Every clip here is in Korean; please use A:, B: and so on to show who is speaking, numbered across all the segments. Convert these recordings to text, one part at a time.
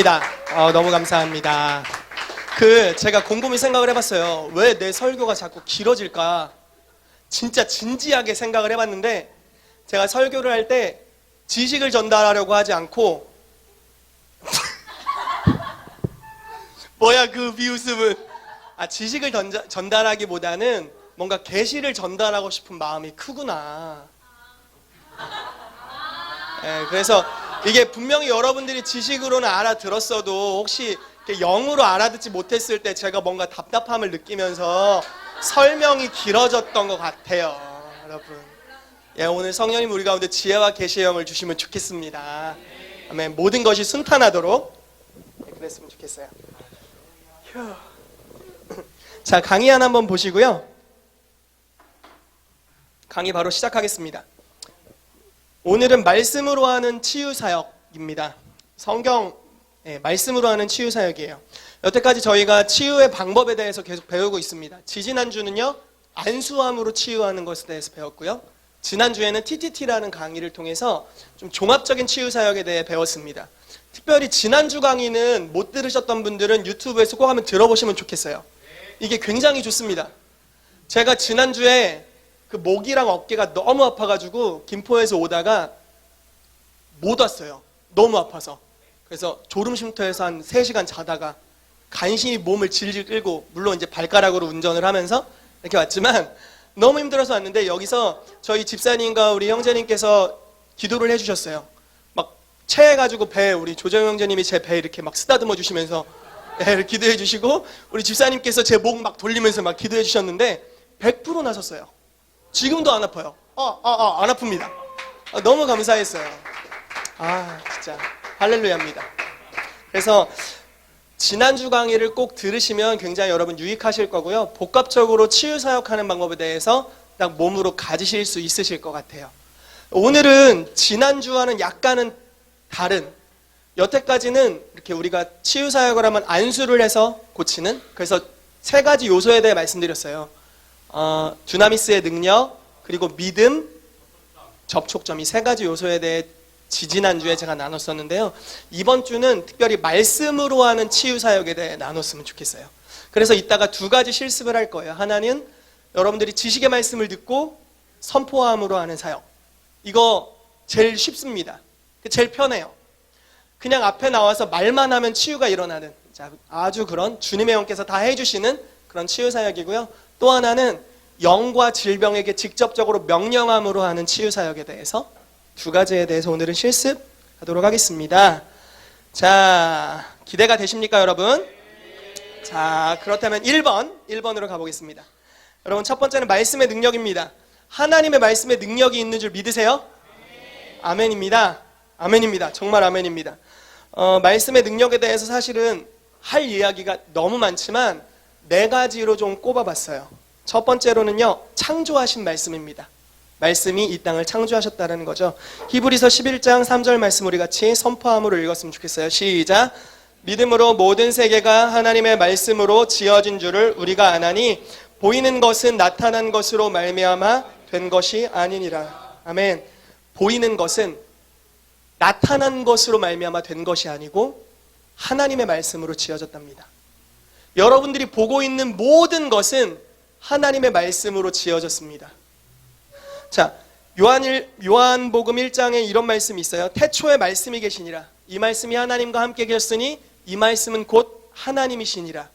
A: 너무 감사합니다. 제가 곰곰이 생각을 해봤어요. 왜 내 설교가 자꾸 길어질까? 진짜 진지하게 생각을 해봤는데, 제가 설교를 할 때 지식을 전달하려고 하지 않고 뭐야 그 비웃음은. 지식을 전달하기보다는 뭔가 계시를 전달하고 싶은 마음이 크구나. 그래서 이게 분명히 여러분들이 지식으로는 알아들었어도 혹시 영으로 알아듣지 못했을 때 제가 뭔가 답답함을 느끼면서 설명이 길어졌던 것 같아요, 여러분. 오늘 성령님 우리 가운데 지혜와 계시의 영을 주시면 좋겠습니다. 아멘. 모든 것이 순탄하도록 그랬으면 좋겠어요. 자, 강의 한번 보시고요. 강의 바로 시작하겠습니다. 오늘은 말씀으로 하는 치유사역입니다. 성경 말씀으로 하는 치유사역이에요. 여태까지 저희가 치유의 방법에 대해서 계속 배우고 있습니다. 지지난주는요, 안수함으로 치유하는 것에 대해서 배웠고요. 지난주에는 TTT라는 강의를 통해서 좀 종합적인 치유사역에 대해 배웠습니다. 특별히 지난주 강의는 못 들으셨던 분들은 유튜브에서 꼭 한번 들어보시면 좋겠어요. 이게 굉장히 좋습니다. 제가 지난주에 목이랑 어깨가 너무 아파가지고 김포에서 오다가 못 왔어요. 너무 아파서. 그래서 졸음쉼터에서 한 3시간 자다가 간신히 몸을 질질 끌고, 물론 이제 발가락으로 운전을 하면서 이렇게 왔지만 너무 힘들어서 왔는데, 여기서 저희 집사님과 우리 형제님께서 기도를 해주셨어요. 막 체해가지고 우리 조정 형제님이 제 배 이렇게 막 쓰다듬어 주시면서 기도해 주시고, 우리 집사님께서 제 목 막 돌리면서 막 기도해 주셨는데 100% 나섰어요. 지금도 안 아파요. 안 아픕니다. 너무 감사했어요. 진짜 할렐루야입니다. 그래서 지난주 강의를 꼭 들으시면 굉장히 여러분 유익하실 거고요. 복합적으로 치유사역하는 방법에 대해서 딱 몸으로 가지실 수 있으실 것 같아요. 오늘은 지난주와는 약간은 다른, 여태까지는 이렇게 우리가 치유사역을 하면 안수를 해서 고치는, 그래서 3가지 요소에 대해 말씀드렸어요. 두나미스의 능력, 그리고 믿음, 접촉점, 이 3가지 요소에 대해 지지난주에 제가 나눴었는데요. 이번 주는 특별히 말씀으로 하는 치유사역에 대해 나눴으면 좋겠어요. 그래서 이따가 2가지 실습을 할 거예요. 하나는 여러분들이 지식의 말씀을 듣고 선포함으로 하는 사역. 이거 제일 쉽습니다. 제일 편해요. 그냥 앞에 나와서 말만 하면 치유가 일어나는, 아주 그런 주님의 영께서 다 해주시는 그런 치유사역이고요. 또 하나는 영과 질병에게 직접적으로 명령함으로 하는 치유사역에 대해서 2가지에 대해서 오늘은 실습하도록 하겠습니다. 자, 기대가 되십니까, 여러분? 자, 그렇다면 1번으로 가보겠습니다. 여러분, 첫 번째는 말씀의 능력입니다. 하나님의 말씀에 능력이 있는 줄 믿으세요? 아멘입니다. 아멘입니다. 정말 아멘입니다. 말씀의 능력에 대해서 사실은 할 이야기가 너무 많지만 4가지로 좀 꼽아봤어요. 첫 번째로는요, 창조하신 말씀입니다. 말씀이 이 땅을 창조하셨다는 거죠. 히브리서 11장 3절 말씀 우리 같이 선포함으로 읽었으면 좋겠어요. 시작. 믿음으로 모든 세계가 하나님의 말씀으로 지어진 줄을 우리가 아나니 보이는 것은 나타난 것으로 말미암아 된 것이 아니니라. 아멘. 보이는 것은 나타난 것으로 말미암아 된 것이 아니고 하나님의 말씀으로 지어졌답니다. 여러분들이 보고 있는 모든 것은 하나님의 말씀으로 지어졌습니다. 자, 요한복음 1장에 이런 말씀이 있어요. 태초에 말씀이 계시니라. 이 말씀이 하나님과 함께 계셨으니 이 말씀은 곧 하나님이시니라.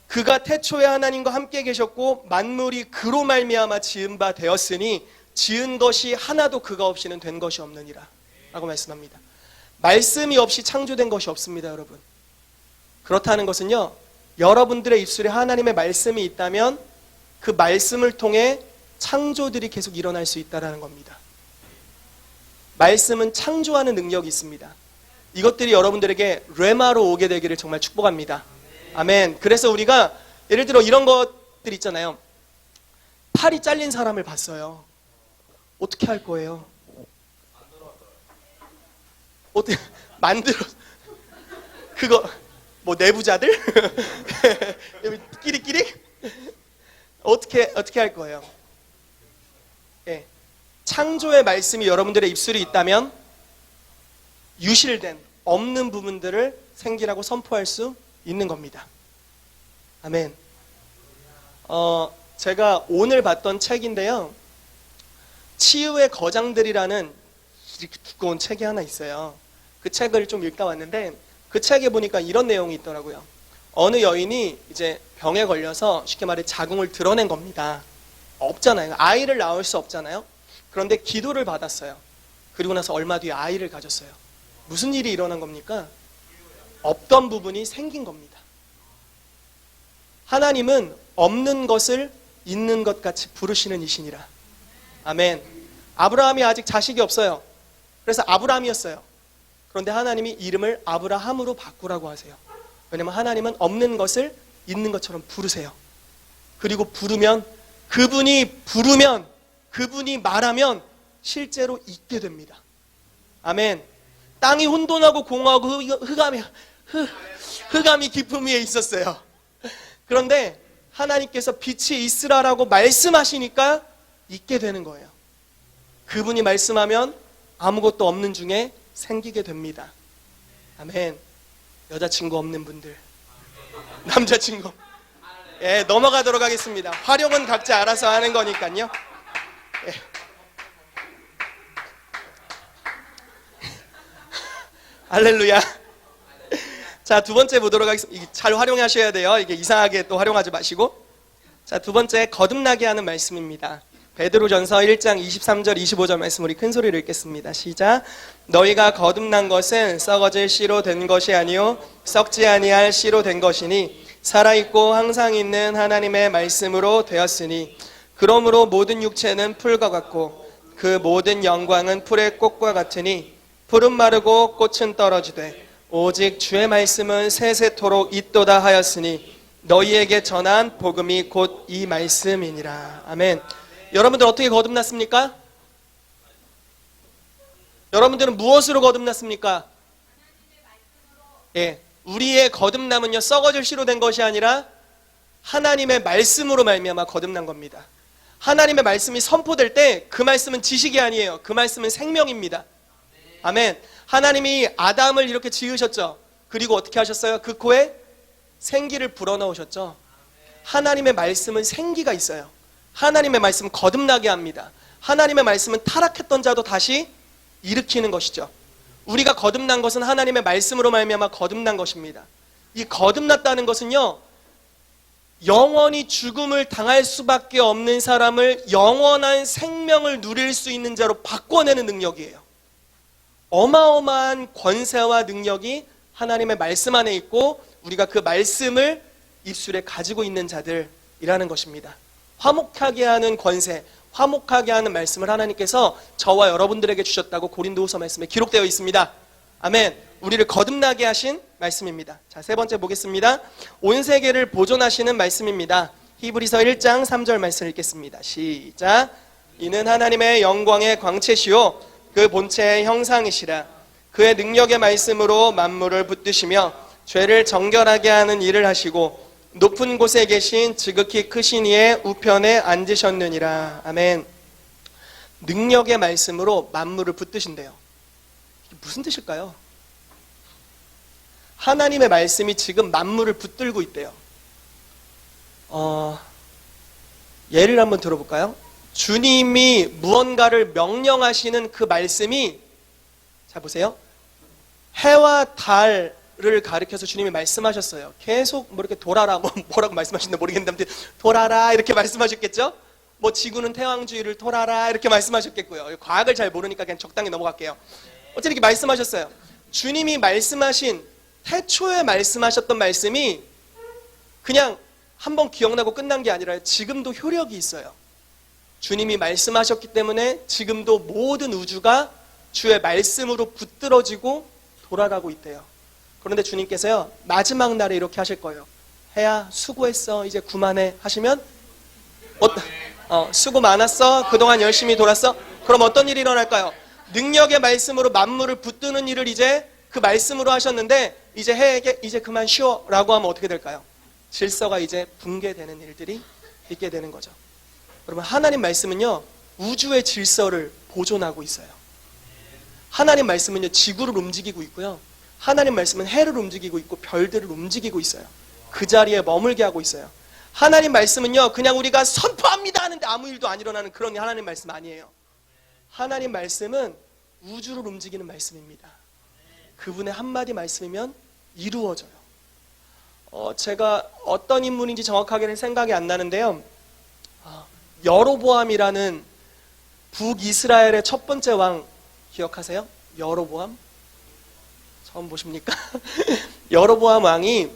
A: 그가 태초에 하나님과 함께 계셨고 만물이 그로 말미암아 지은 바 되었으니 지은 것이 하나도 그가 없이는 된 것이 없느니라 라고 말씀합니다. 말씀이 없이 창조된 것이 없습니다, 여러분. 그렇다는 것은요, 여러분들의 입술에 하나님의 말씀이 있다면 그 말씀을 통해 창조들이 계속 일어날 수 있다는 겁니다. 말씀은 창조하는 능력이 있습니다. 이것들이 여러분들에게 레마로 오게 되기를 정말 축복합니다. 아멘. 그래서 우리가 예를 들어 이런 것들 있잖아요. 팔이 잘린 사람을 봤어요. 어떻게 할 거예요? 어떻게 만들어? 그거 뭐 내부자들? 끼리끼리? 어떻게 할 거예요? 창조의 말씀이 여러분들의 입술에 있다면 유실된 없는 부분들을 생기라고 선포할 수 있는 겁니다. 아멘. 제가 오늘 봤던 책인데요. 치유의 거장들이라는 이렇게 두꺼운 책이 하나 있어요. 그 책을 좀 읽다 왔는데 그 책에 보니까 이런 내용이 있더라고요. 어느 여인이 이제 병에 걸려서 쉽게 말해 자궁을 드러낸 겁니다. 없잖아요. 아이를 낳을 수 없잖아요. 그런데 기도를 받았어요. 그리고 나서 얼마 뒤에 아이를 가졌어요. 무슨 일이 일어난 겁니까? 없던 부분이 생긴 겁니다. 하나님은 없는 것을 있는 것 같이 부르시는 이시니라. 아멘. 아브라함이 아직 자식이 없어요. 그래서 아브라함이었어요. 그런데 하나님이 이름을 아브라함으로 바꾸라고 하세요. 왜냐하면 하나님은 없는 것을 있는 것처럼 부르세요. 그리고 부르면 그분이 말하면 실제로 있게 됩니다. 아멘. 땅이 혼돈하고 공허하고 흑암이 깊음 위에 있었어요. 그런데 하나님께서 빛이 있으라라고 말씀하시니까 있게 되는 거예요. 그분이 말씀하면 아무것도 없는 중에 생기게 됩니다. 아멘. 여자친구 없는 분들, 남자친구, 넘어가도록 하겠습니다. 활용은 각자 알아서 하는 거니까요. 할렐루야. 자, 두 번째 보도록 하겠습니다. 잘 활용하셔야 돼요. 이게 이상하게 또 활용하지 마시고. 자, 두 번째, 거듭나게 하는 말씀입니다. 베드로전서 1장 23절 25절 말씀 우리 큰 소리로 읽겠습니다. 시작. 너희가 거듭난 것은 썩어질 씨로 된 것이 아니요 썩지 아니할 씨로 된 것이니 살아있고 항상 있는 하나님의 말씀으로 되었으니 그러므로 모든 육체는 풀과 같고 그 모든 영광은 풀의 꽃과 같으니 풀은 마르고 꽃은 떨어지되 오직 주의 말씀은 세세토록 있도다 하였으니 너희에게 전한 복음이 곧 이 말씀이니라. 아멘. 여러분들 어떻게 거듭났습니까? 여러분들은 무엇으로 거듭났습니까? 우리의 거듭남은요 썩어질 씨로 된 것이 아니라 하나님의 말씀으로 말미암아 거듭난 겁니다. 하나님의 말씀이 선포될 때 그 말씀은 지식이 아니에요. 그 말씀은 생명입니다. 아멘. 하나님이 아담을 이렇게 지으셨죠. 그리고 어떻게 하셨어요? 그 코에 생기를 불어넣으셨죠. 하나님의 말씀은 생기가 있어요. 하나님의 말씀은 거듭나게 합니다. 하나님의 말씀은 타락했던 자도 다시 일으키는 것이죠. 우리가 거듭난 것은 하나님의 말씀으로 말미암아 거듭난 것입니다. 이 거듭났다는 것은요, 영원히 죽음을 당할 수밖에 없는 사람을 영원한 생명을 누릴 수 있는 자로 바꿔내는 능력이에요. 어마어마한 권세와 능력이 하나님의 말씀 안에 있고 우리가 그 말씀을 입술에 가지고 있는 자들이라는 것입니다. 화목하게 하는 권세, 화목하게 하는 말씀을 하나님께서 저와 여러분들에게 주셨다고 고린도후서 말씀에 기록되어 있습니다. 아멘. 우리를 거듭나게 하신 말씀입니다. 자, 세 번째 보겠습니다. 온 세계를 보존하시는 말씀입니다. 히브리서 1장 3절 말씀 읽겠습니다. 시작. 이는 하나님의 영광의 광채시요 그 본체의 형상이시라. 그의 능력의 말씀으로 만물을 붙드시며 죄를 정결하게 하는 일을 하시고 높은 곳에 계신 지극히 크신 이의 우편에 앉으셨느니라. 아멘. 능력의 말씀으로 만물을 붙드신대요. 이게 무슨 뜻일까요? 하나님의 말씀이 지금 만물을 붙들고 있대요. 예를 한번 들어볼까요? 주님이 무언가를 명령하시는 그 말씀이, 자 보세요. 해와 달을 가리켜서 주님이 말씀하셨어요. 계속 뭐 이렇게 돌아라, 뭐라고 말씀하시는지 모르겠는데 돌아라 이렇게 말씀하셨겠죠? 뭐 지구는 태왕주의를 돌아라 이렇게 말씀하셨겠고요. 과학을 잘 모르니까 그냥 적당히 넘어갈게요. 어쨌든 이렇게 말씀하셨어요. 주님이 말씀하신, 태초에 말씀하셨던 말씀이 그냥 한번 기억나고 끝난 게 아니라 지금도 효력이 있어요. 주님이 말씀하셨기 때문에 지금도 모든 우주가 주의 말씀으로 붙들어지고 돌아가고 있대요. 그런데 주님께서요, 마지막 날에 이렇게 하실 거예요. 해야 수고했어, 이제 그만해 하시면 수고 많았어, 그동안 열심히 돌았어. 그럼 어떤 일이 일어날까요? 능력의 말씀으로 만물을 붙드는 일을 이제 그 말씀으로 하셨는데 이제 해에게 이제 그만 쉬어 라고 하면 어떻게 될까요? 질서가 이제 붕괴되는 일들이 있게 되는 거죠. 여러분, 하나님 말씀은요, 우주의 질서를 보존하고 있어요. 하나님 말씀은요, 지구를 움직이고 있고요, 하나님 말씀은 해를 움직이고 있고 별들을 움직이고 있어요. 그 자리에 머물게 하고 있어요. 하나님 말씀은요, 그냥 우리가 선포합니다 하는데 아무 일도 안 일어나는 그런 하나님 말씀 아니에요. 하나님 말씀은 우주를 움직이는 말씀입니다. 그분의 한마디 말씀이면 이루어져요. 제가 어떤 인물인지 정확하게는 생각이 안 나는데요. 여로보암이라는 북이스라엘의 첫 번째 왕 기억하세요? 여로보암? 처음 보십니까? 여로보암 왕이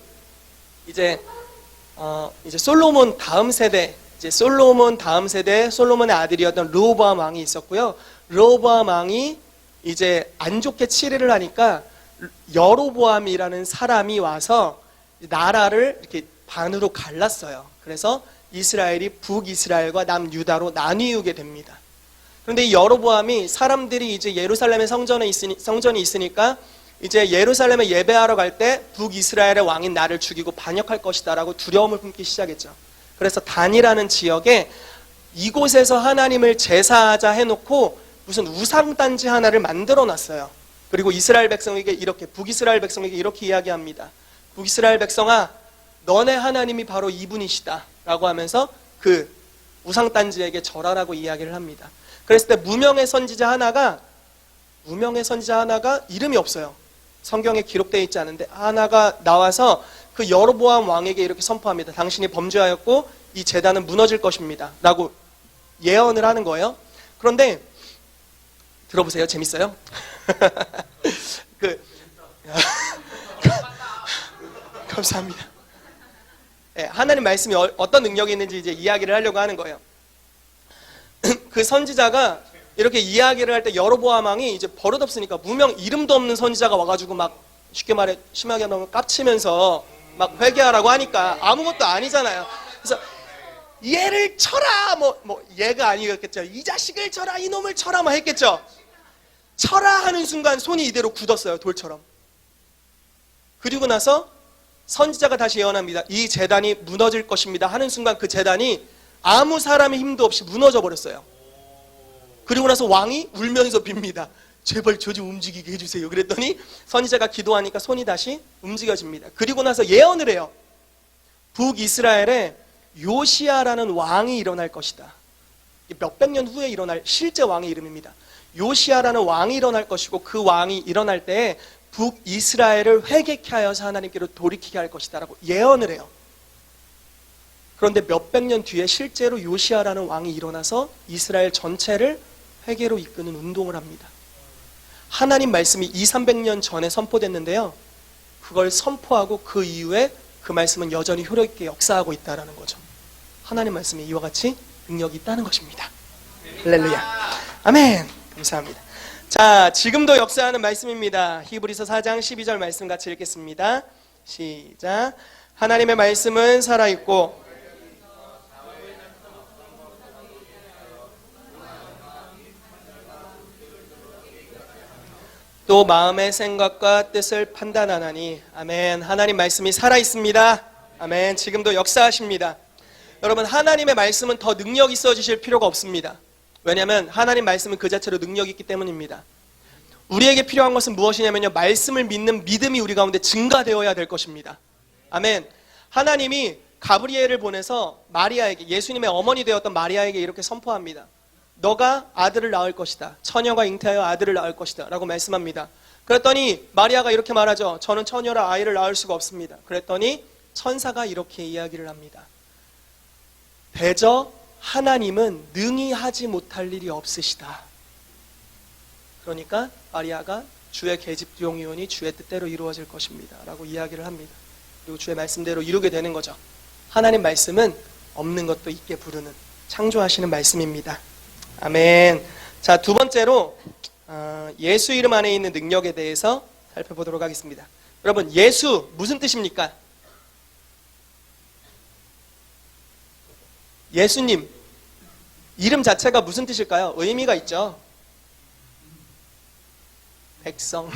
A: 이제 솔로몬 다음 세대, 솔로몬의 아들이었던 르호보암 왕이 있었고요. 르호보암 왕이 이제 안 좋게 치레를 하니까 여로보암이라는 사람이 와서 나라를 이렇게 반으로 갈랐어요. 그래서 이스라엘이 북이스라엘과 남유다로 나뉘게 됩니다. 그런데 이 여로보암이 사람들이 이제 예루살렘에 성전이 있으니까 이제 예루살렘에 예배하러 갈 때 북이스라엘의 왕인 나를 죽이고 반역할 것이다 라고 두려움을 품기 시작했죠. 그래서 단이라는 지역에 이곳에서 하나님을 제사하자 해놓고 무슨 우상단지 하나를 만들어 놨어요. 그리고 이스라엘 백성에게 북이스라엘 백성에게 이렇게 이야기합니다. 북이스라엘 백성아, 너네 하나님이 바로 이분이시다 라고 하면서 그 우상단지에게 절하라고 이야기를 합니다. 그랬을 때 무명의 선지자 하나가 이름이 없어요. 성경에 기록되어 있지 않은데 하나가 나와서 그 여로보암 왕에게 이렇게 선포합니다. 당신이 범죄하였고 이 제단은 무너질 것입니다 라고 예언을 하는 거예요. 그런데 들어보세요. 재밌어요. 감사합니다. 네, 하나님 말씀이 어떤 능력이 있는지 이제 이야기를 하려고 하는 거예요. 그 선지자가 이렇게 이야기를 할 때 여로보암 왕이 이제 버릇없으니까 무명 이름도 없는 선지자가 와가지고 막 쉽게 말해 심하게 말하면 깝치면서 막 회개하라고 하니까 아무것도 아니잖아요. 그래서 얘를 쳐라 뭐 얘가 아니겠죠. 이 자식을 쳐라, 이놈을 쳐라 막 했겠죠. 쳐라 하는 순간 손이 이대로 굳었어요. 돌처럼. 그리고 나서 선지자가 다시 예언합니다. 이 제단이 무너질 것입니다 하는 순간 그 제단이 아무 사람의 힘도 없이 무너져 버렸어요. 그리고 나서 왕이 울면서 빕니다. 제발 저 좀 움직이게 해주세요. 그랬더니 선지자가 기도하니까 손이 다시 움직여집니다. 그리고 나서 예언을 해요. 북이스라엘에 요시야라는 왕이 일어날 것이다. 몇백 년 후에 일어날 실제 왕의 이름입니다. 요시야라는 왕이 일어날 것이고 그 왕이 일어날 때 북이스라엘을 회개케 하여서 하나님께로 돌이키게 할 것이다 라고 예언을 해요. 그런데 몇백 년 뒤에 실제로 요시야라는 왕이 일어나서 이스라엘 전체를 회개로 이끄는 운동을 합니다. 하나님 말씀이 200~300년 전에 선포됐는데요. 그걸 선포하고 그 이후에 그 말씀은 여전히 효력있게 역사하고 있다는 거죠. 하나님 말씀이 이와 같이 능력이 있다는 것입니다. 할렐루야. 아멘. 감사합니다. 자, 지금도 역사하는 말씀입니다. 히브리서 4장 12절 말씀 같이 읽겠습니다. 시작. 하나님의 말씀은 살아있고 또 마음의 생각과 뜻을 판단하나니. 아멘. 하나님 말씀이 살아있습니다. 아멘. 지금도 역사하십니다. 여러분, 하나님의 말씀은 더 능력 있어지실 필요가 없습니다. 왜냐하면 하나님 말씀은 그 자체로 능력이 있기 때문입니다. 우리에게 필요한 것은 무엇이냐면요, 말씀을 믿는 믿음이 우리 가운데 증가되어야 될 것입니다. 아멘. 하나님이 가브리엘을 보내서 마리아에게, 예수님의 어머니 되었던 마리아에게 이렇게 선포합니다. 너가 아들을 낳을 것이다. 처녀가 잉태하여 아들을 낳을 것이다 라고 말씀합니다. 그랬더니 마리아가 이렇게 말하죠. 저는 처녀라 아이를 낳을 수가 없습니다. 그랬더니 천사가 이렇게 이야기를 합니다. 대저 하나님은 능히 하지 못할 일이 없으시다. 그러니까 마리아가 주의 계집종이오니 주의 뜻대로 이루어질 것입니다 라고 이야기를 합니다. 그리고 주의 말씀대로 이루게 되는 거죠. 하나님 말씀은 없는 것도 있게 부르는 창조하시는 말씀입니다. 아멘. 자, 두 번째로 예수 이름 안에 있는 능력에 대해서 살펴보도록 하겠습니다. 여러분, 예수 무슨 뜻입니까? 예수님 이름 자체가 무슨 뜻일까요? 의미가 있죠. 백성.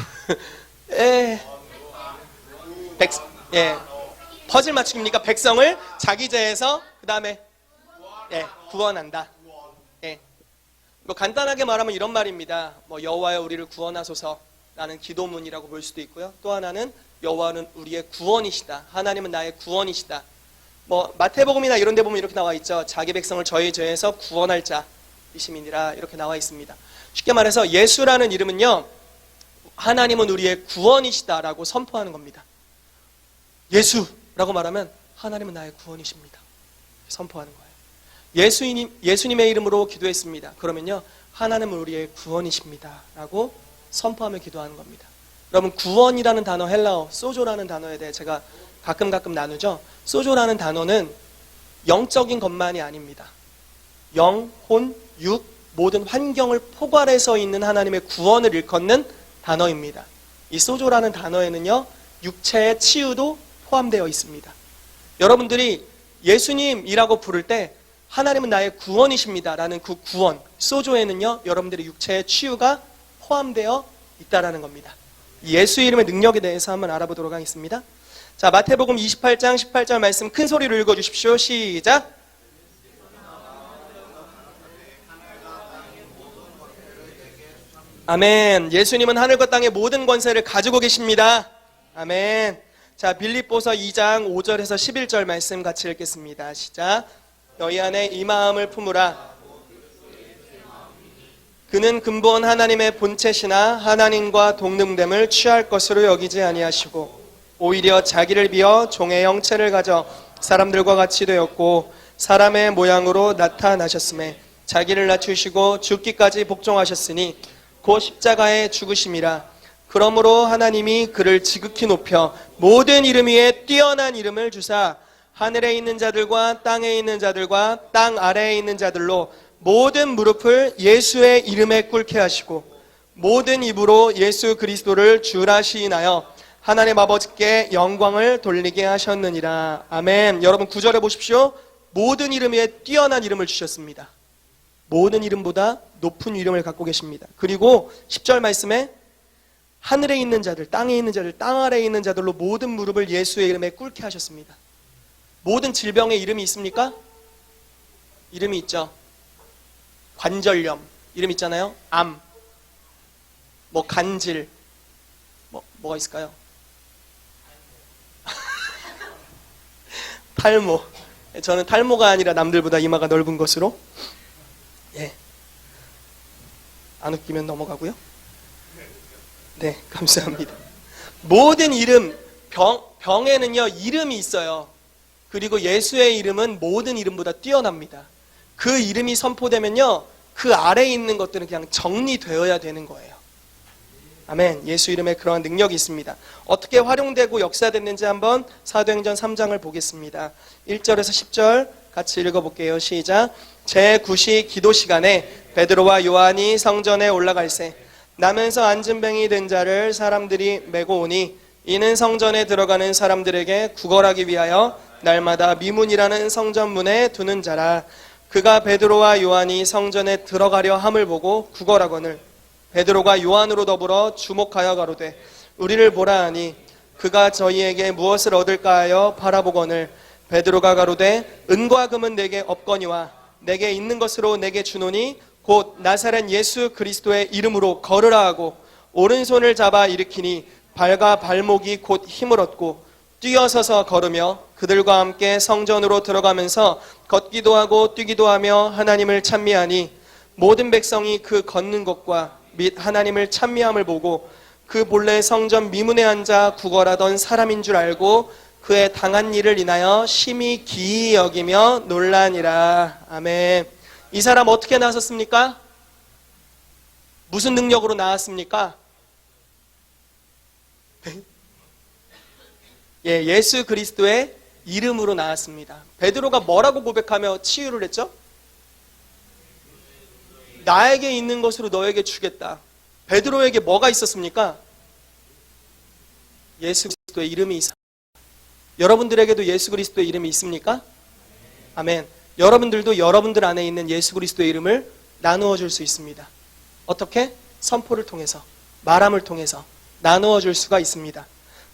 A: 퍼즐 맞추기입니까? 백성을 자기 죄에서 그 다음에 구원한다. 뭐 간단하게 말하면 이런 말입니다. 뭐 여호와여 우리를 구원하소서. 라는 기도문이라고 볼 수도 있고요. 또 하나는 여호와는 우리의 구원이시다. 하나님은 나의 구원이시다. 마태복음이나 이런 데 보면 이렇게 나와 있죠. 자기 백성을 저희 죄에서 구원할 자이심이니라 이렇게 나와 있습니다. 쉽게 말해서 예수라는 이름은요, 하나님은 우리의 구원이시다라고 선포하는 겁니다. 예수라고 말하면 하나님은 나의 구원이십니다. 선포하는 거예요. 예수님의 이름으로 기도했습니다. 그러면요, 하나님은 우리의 구원이십니다 라고 선포하며 기도하는 겁니다. 여러분, 구원이라는 단어, 헬라어 소조라는 단어에 대해 제가 가끔 나누죠. 소조라는 단어는 영적인 것만이 아닙니다. 영, 혼, 육, 모든 환경을 포괄해서 있는 하나님의 구원을 일컫는 단어입니다. 이 소조라는 단어에는요, 육체의 치유도 포함되어 있습니다. 여러분들이 예수님이라고 부를 때 하나님은 나의 구원이십니다 라는 그 구원, 소조에는요, 여러분들의 육체의 치유가 포함되어 있다라는 겁니다. 예수 이름의 능력에 대해서 한번 알아보도록 하겠습니다. 자, 마태복음 28장 18절 말씀 큰 소리로 읽어주십시오. 시작. 아멘. 예수님은 하늘과 땅의 모든 권세를 가지고 계십니다. 아멘. 자, 빌립보서 2장 5절에서 11절 말씀 같이 읽겠습니다. 시작. 너희 안에 이 마음을 품으라. 그는 근본 하나님의 본체시나 하나님과 동등됨을 취할 것으로 여기지 아니하시고 오히려 자기를 비어 종의 형체를 가져 사람들과 같이 되었고 사람의 모양으로 나타나셨음에 자기를 낮추시고 죽기까지 복종하셨으니 곧 십자가에 죽으심이라. 그러므로 하나님이 그를 지극히 높여 모든 이름 위에 뛰어난 이름을 주사 하늘에 있는 자들과 땅에 있는 자들과 땅 아래에 있는 자들로 모든 무릎을 예수의 이름에 꿇게 하시고 모든 입으로 예수 그리스도를 주라 시인하여 하나님 아버지께 영광을 돌리게 하셨느니라. 아멘. 여러분 9절에 보십시오. 모든 이름 위에 뛰어난 이름을 주셨습니다. 모든 이름보다 높은 이름을 갖고 계십니다. 그리고 10절 말씀에 하늘에 있는 자들, 땅에 있는 자들, 땅 아래에 있는 자들로 모든 무릎을 예수의 이름에 꿇게 하셨습니다. 모든 질병에 이름이 있습니까? 이름이 있죠. 관절염 이름 있잖아요. 암, 간질, 뭐가 있을까요? 탈모. 저는 탈모가 아니라 남들보다 이마가 넓은 것으로, 안 웃기면 넘어가고요. 네, 감사합니다. 모든 이름, 병에는요 이름이 있어요. 그리고 예수의 이름은 모든 이름보다 뛰어납니다. 그 이름이 선포되면요, 그 아래에 있는 것들은 그냥 정리되어야 되는 거예요. 아멘. 예수 이름에 그러한 능력이 있습니다. 어떻게 활용되고 역사됐는지 한번 사도행전 3장을 보겠습니다. 1절에서 10절 같이 읽어볼게요. 시작. 제9시 기도 시간에 베드로와 요한이 성전에 올라갈새 나면서 앉은 뱅이 든 자를 사람들이 메고 오니 이는 성전에 들어가는 사람들에게 구걸하기 위하여 날마다 미문이라는 성전문에 두는 자라. 그가 베드로와 요한이 성전에 들어가려 함을 보고 구걸하거늘 베드로가 요한으로 더불어 주목하여 가로되 우리를 보라 하니 그가 저희에게 무엇을 얻을까 하여 바라보거늘 베드로가 가로되 은과 금은 내게 없거니와 내게 있는 것으로 내게 주노니 곧 나사렛 예수 그리스도의 이름으로 걸으라 하고 오른손을 잡아 일으키니 발과 발목이 곧 힘을 얻고 뛰어서서 걸으며 그들과 함께 성전으로 들어가면서 걷기도 하고 뛰기도 하며 하나님을 찬미하니 모든 백성이 그 걷는 것과 및 하나님을 찬미함을 보고 그 본래 성전 미문에 앉아 구걸하던 사람인 줄 알고 그의 당한 일을 인하여 심히 기이 여기며 놀라니라. 아멘. 이 사람 어떻게 나섰습니까? 무슨 능력으로 나왔습니까? 예수 그리스도의 이름으로 나왔습니다. 베드로가 뭐라고 고백하며 치유를 했죠? 나에게 있는 것으로 너에게 주겠다. 베드로에게 뭐가 있었습니까? 예수 그리스도의 이름이 있습니다. 여러분들에게도 예수 그리스도의 이름이 있습니까? 아멘. 여러분들도 여러분들 안에 있는 예수 그리스도의 이름을 나누어 줄 수 있습니다. 어떻게? 선포를 통해서, 말함을 통해서 나누어 줄 수가 있습니다.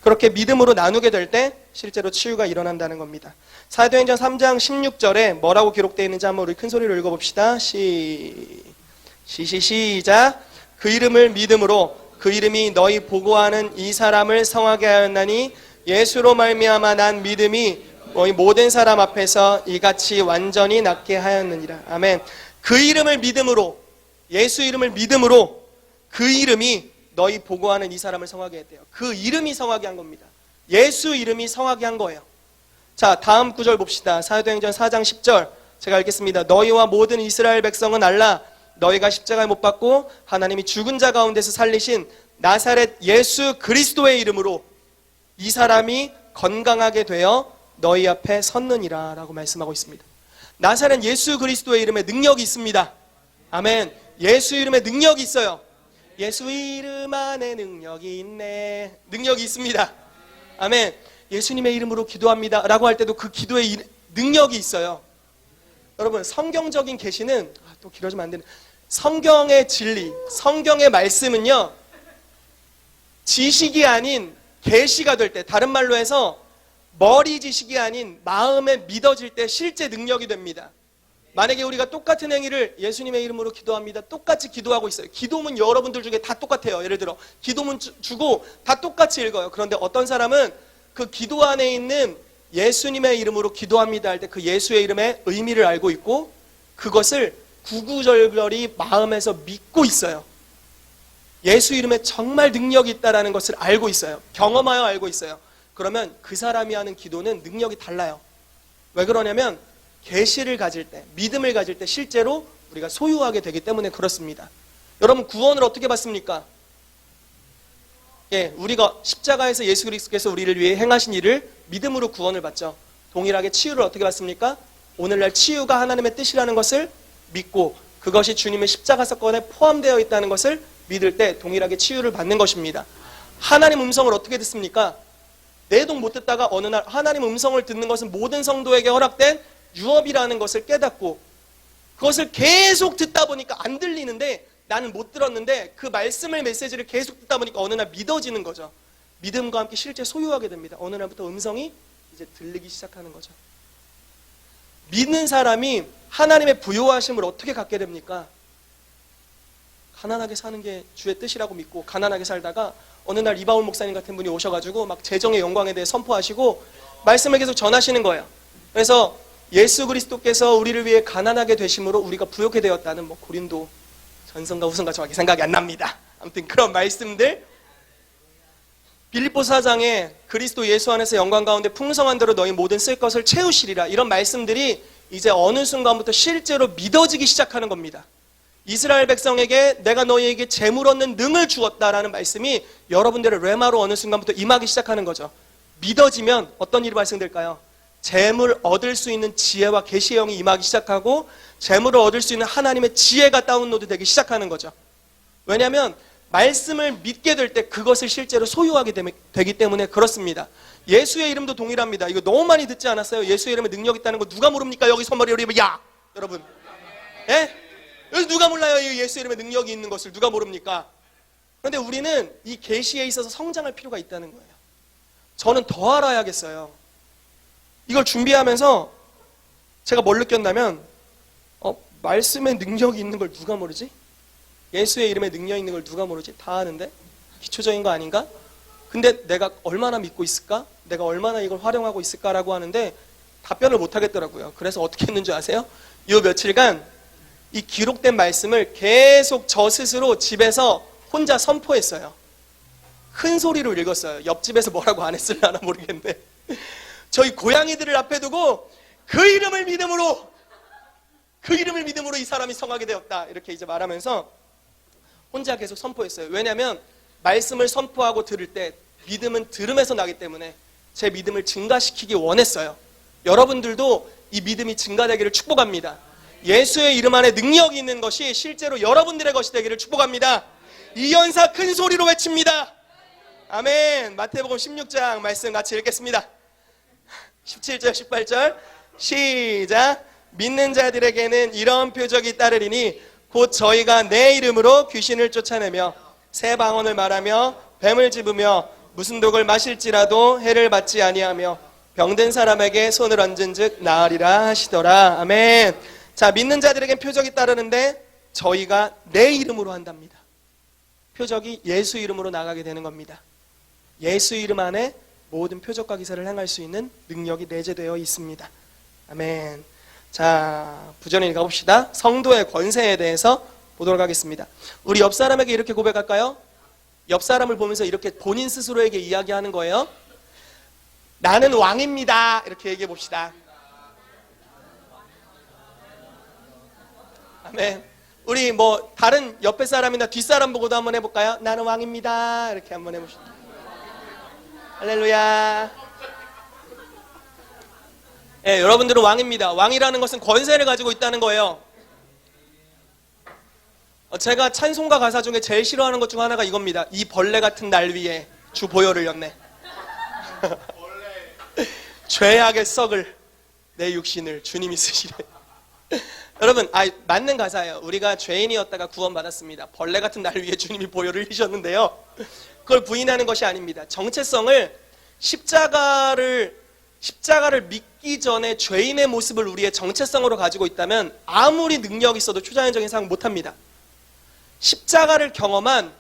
A: 그렇게 믿음으로 나누게 될 때 실제로 치유가 일어난다는 겁니다. 사도행전 3장 16절에 뭐라고 기록되어 있는지 한번 우리 큰 소리로 읽어봅시다. 시작. 그 이름을 믿음으로 그 이름이 너희 보고하는 이 사람을 성하게 하였나니 예수로 말미암아 난 믿음이 너희 모든 사람 앞에서 이같이 완전히 낫게 하였느니라. 아멘. 그 이름을 믿음으로, 예수 이름을 믿음으로 그 이름이 너희 보고하는 이 사람을 성하게 했대요. 그 이름이 성하게 한 겁니다. 예수 이름이 성하게 한 거예요. 자, 다음 구절 봅시다. 사도행전 4장 10절 제가 읽겠습니다. 너희와 모든 이스라엘 백성은 알라. 너희가 십자가에 못 박고 하나님이 죽은 자 가운데서 살리신 나사렛 예수 그리스도의 이름으로 이 사람이 건강하게 되어 너희 앞에 섰느니라 라고 말씀하고 있습니다. 나사렛 예수 그리스도의 이름에 능력이 있습니다. 아멘. 예수 이름에 능력이 있어요. 예수 이름 안에 능력이 있네. 능력이 있습니다. 아멘. 예수님의 이름으로 기도합니다 라고 할 때도 그 기도의 능력이 있어요. 여러분, 성경적인 계시는 또 길어지면 안 되는, 성경의 진리, 성경의 말씀은요 지식이 아닌 계시가 될 때, 다른 말로 해서 머리 지식이 아닌 마음에 믿어질 때 실제 능력이 됩니다. 만약에 우리가 똑같은 행위를 예수님의 이름으로 기도합니다, 똑같이 기도하고 있어요. 기도문 여러분들 중에 다 똑같아요. 예를 들어 기도문 주고 다 똑같이 읽어요. 그런데 어떤 사람은 그 기도 안에 있는 예수님의 이름으로 기도합니다 할 때 그 예수의 이름의 의미를 알고 있고 그것을 구구절절히 마음에서 믿고 있어요. 예수 이름에 정말 능력이 있다는 것을 알고 있어요. 경험하여 알고 있어요. 그러면 그 사람이 하는 기도는 능력이 달라요. 왜 그러냐면 계시를 가질 때, 믿음을 가질 때 실제로 우리가 소유하게 되기 때문에 그렇습니다. 여러분, 구원을 어떻게 받습니까? 예, 우리가 십자가에서 예수 그리스도께서 우리를 위해 행하신 일을 믿음으로 구원을 받죠. 동일하게 치유를 어떻게 받습니까? 오늘날 치유가 하나님의 뜻이라는 것을 믿고 그것이 주님의 십자가 사건에 포함되어 있다는 것을 믿을 때 동일하게 치유를 받는 것입니다. 하나님 음성을 어떻게 듣습니까? 내동 못 듣다가 어느 날 하나님 음성을 듣는 것은 모든 성도에게 허락된 유업이라는 것을 깨닫고 그것을 계속 듣다 보니까 안 들리는데, 나는 못 들었는데 그 말씀의 메시지를 계속 듣다 보니까 어느 날 믿어지는 거죠. 믿음과 함께 실제 소유하게 됩니다. 어느 날부터 음성이 이제 들리기 시작하는 거죠. 믿는 사람이 하나님의 부요하심을 어떻게 갖게 됩니까? 가난하게 사는 게 주의 뜻이라고 믿고 가난하게 살다가 어느 날 이바울 목사님 같은 분이 오셔가지고 막 재정의 영광에 대해 선포하시고 말씀을 계속 전하시는 거예요. 그래서 예수 그리스도께서 우리를 위해 가난하게 되심으로 우리가 부요케 되었다는 고린도 전서인가 후서인가 정확히 생각이 안 납니다. 아무튼 그런 말씀들, 빌립보서 4장에 그리스도 예수 안에서 영광 가운데 풍성한 대로 너희 모든 쓸 것을 채우시리라, 이런 말씀들이 이제 어느 순간부터 실제로 믿어지기 시작하는 겁니다. 이스라엘 백성에게 내가 너희에게 재물 얻는 능을 주었다라는 말씀이 여러분들의 레마로 어느 순간부터 임하기 시작하는 거죠. 믿어지면 어떤 일이 발생될까요? 재물 얻을 수 있는 지혜와 계시의 영이 임하기 시작하고 재물을 얻을 수 있는 하나님의 지혜가 다운로드 되기 시작하는 거죠. 왜냐하면 말씀을 믿게 될 때 그것을 실제로 소유하게 되기 때문에 그렇습니다. 예수의 이름도 동일합니다. 이거 너무 많이 듣지 않았어요? 예수의 이름에 능력 있다는 거 누가 모릅니까? 여기 선머리 여러분, 야! 여러분, 예? 여기 누가 몰라요? 이 예수 이름에 능력이 있는 것을 누가 모릅니까? 그런데 우리는 이 계시에 있어서 성장할 필요가 있다는 거예요. 저는 더 알아야겠어요. 이걸 준비하면서 제가 뭘 느꼈냐면 말씀에 능력이 있는 걸 누가 모르지? 예수의 이름에 능력 있는 걸 누가 모르지? 다 아는데? 기초적인 거 아닌가? 근데 내가 얼마나 믿고 있을까? 내가 얼마나 이걸 활용하고 있을까라고 하는데 답변을 못 하겠더라고요. 그래서 어떻게 했는지 아세요? 이 며칠간 이 기록된 말씀을 계속 저 스스로 집에서 혼자 선포했어요. 큰 소리로 읽었어요. 옆집에서 뭐라고 안 했을라나 모르겠는데 저희 고양이들을 앞에 두고 그 이름을 믿음으로 이 사람이 성하게 되었다, 이렇게 이제 말하면서 혼자 계속 선포했어요. 왜냐하면 말씀을 선포하고 들을 때 믿음은 들음에서 나기 때문에 제 믿음을 증가시키기 원했어요. 여러분들도 이 믿음이 증가되기를 축복합니다. 예수의 이름 안에 능력이 있는 것이 실제로 여러분들의 것이 되기를 축복합니다. 이 연사 큰 소리로 외칩니다. 아멘. 마태복음 16장 말씀 같이 읽겠습니다. 17절 18절 시작. 믿는 자들에게는 이런 표적이 따르리니 곧 저희가 내 이름으로 귀신을 쫓아내며 새 방언을 말하며 뱀을 집으며 무슨 독을 마실지라도 해를 받지 아니하며 병든 사람에게 손을 얹은 즉 나으리라 하시더라. 아멘. 자, 믿는 자들에겐 표적이 따르는데 저희가 내 이름으로 한답니다. 표적이 예수 이름으로 나가게 되는 겁니다. 예수 이름 안에 모든 표적과 기사를 행할 수 있는 능력이 내재되어 있습니다. 아멘. 자, 부전히 가봅시다. 성도의 권세에 대해서 보도록 하겠습니다. 우리 옆 사람에게 이렇게 고백할까요? 옆 사람을 보면서 이렇게 본인 스스로에게 이야기하는 거예요. 나는 왕입니다. 이렇게 얘기해 봅시다. 아멘. 우리 뭐 다른 옆에 사람이나 뒷사람 보고도 한번 해볼까요? 나는 왕입니다. 이렇게 한번 해봅시다. 할렐루야. 예, 여러분들은 왕입니다. 왕이라는 것은 권세를 가지고 있다는 거예요. 제가 찬송가 가사 중에 제일 싫어하는 것 중 하나가 이겁니다. 이 벌레 같은 날 위에 주 보혈을 였네. 죄악의 썩을 내 육신을 주님이 쓰시래. 여러분, 맞는 가사예요. 우리가 죄인이었다가 구원받았습니다. 벌레 같은 날 위에 주님이 보혈을 흘리셨는데요. 그걸 부인하는 것이 아닙니다. 정체성을 십자가를 믿기 전에 죄인의 모습을 우리의 정체성으로 가지고 있다면 아무리 능력이 있어도 초자연적인 사용 못합니다. 십자가를 경험한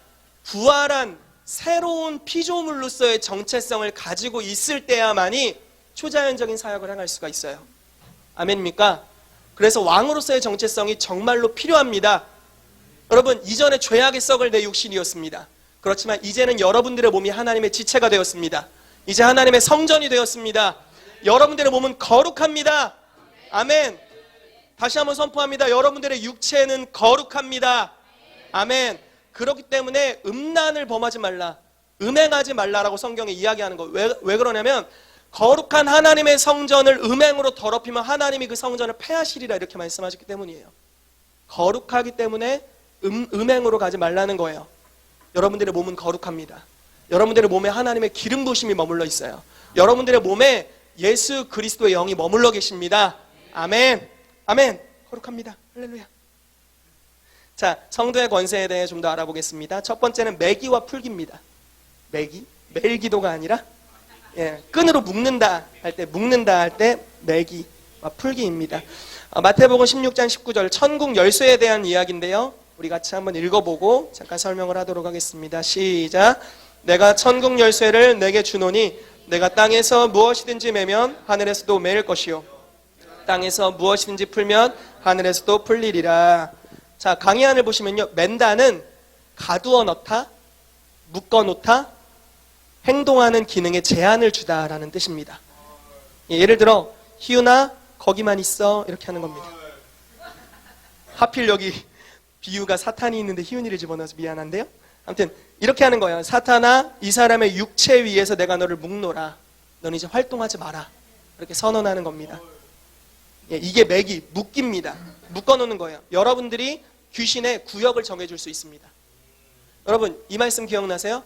A: 부활한 새로운 피조물로서의 정체성을 가지고 있을 때야만이 초자연적인 사역을 행할 수가 있어요. 아멘입니까? 그래서 왕으로서의 정체성이 정말로 필요합니다. 여러분, 이전에 죄악의 썩을 내 육신이었습니다. 그렇지만 이제는 여러분들의 몸이 하나님의 지체가 되었습니다. 이제 하나님의 성전이 되었습니다. 여러분들의 몸은 거룩합니다. 아멘. 다시 한번 선포합니다. 여러분들의 육체는 거룩합니다. 아멘. 그렇기 때문에 음란을 범하지 말라, 음행하지 말라라고 성경에 이야기하는 거예요. 왜 그러냐면 거룩한 하나님의 성전을 음행으로 더럽히면 하나님이 그 성전을 폐하시리라 이렇게 말씀하셨기 때문이에요. 거룩하기 때문에 음행으로 가지 말라는 거예요. 여러분들의 몸은 거룩합니다. 여러분들의 몸에 하나님의 기름 부으심이 머물러 있어요. 여러분들의 몸에 예수 그리스도의 영이 머물러 계십니다. 아멘. 아멘. 거룩합니다. 할렐루야. 자, 성도의 권세에 대해 좀 더 알아보겠습니다. 첫 번째는 매기와 풀기입니다. 매기? 매일 기도가 아니라 끈으로 묶는다 할 때 매기와 풀기입니다. 마태복음 16장 19절 천국 열쇠에 대한 이야기인데요. 우리 같이 한번 읽어보고 잠깐 설명을 하도록 하겠습니다. 시작. 내가 천국 열쇠를 내게 주노니 내가 땅에서 무엇이든지 매면 하늘에서도 매일 것이요 땅에서 무엇이든지 풀면 하늘에서도 풀리리라. 자, 강의안을 보시면요, 맨다는 가두어 넣다, 묶어 놓다, 행동하는 기능에 제한을 주다라는 뜻입니다. 예를 들어 희윤아 거기만 있어 이렇게 하는 겁니다. 하필 여기 비유가 사탄이 있는데 희윤이를 집어넣어서 미안한데요. 아무튼 이렇게 하는 거예요. 사탄아, 이 사람의 육체 위에서 내가 너를 묶노라. 너는 이제 활동하지 마라. 이렇게 선언하는 겁니다. 이게 매기, 묶입니다. 묶어놓는 거예요. 여러분들이 귀신의 구역을 정해줄 수 있습니다. 여러분, 이 말씀 기억나세요?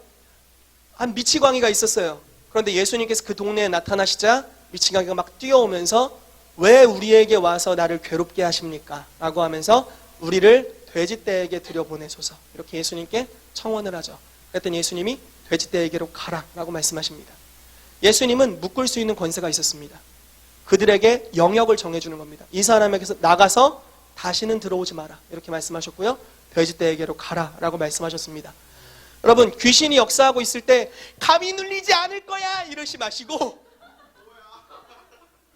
A: 한 미치광이가 있었어요. 그런데 예수님께서 그 동네에 나타나시자 미치광이가 막 뛰어오면서 왜 우리에게 와서 나를 괴롭게 하십니까? 라고 하면서 우리를 돼지떼에게 들여보내소서. 이렇게 예수님께 청원을 하죠. 그랬더니 예수님이 돼지떼에게로 가라 라고 말씀하십니다. 예수님은 묶을 수 있는 권세가 있었습니다. 그들에게 영역을 정해주는 겁니다. 이 사람에게서 나가서 다시는 들어오지 마라 이렇게 말씀하셨고요. 돼지떼에게로 가라 라고 말씀하셨습니다. 여러분, 귀신이 역사하고 있을 때 감히 눌리지 않을 거야 이러시 마시고,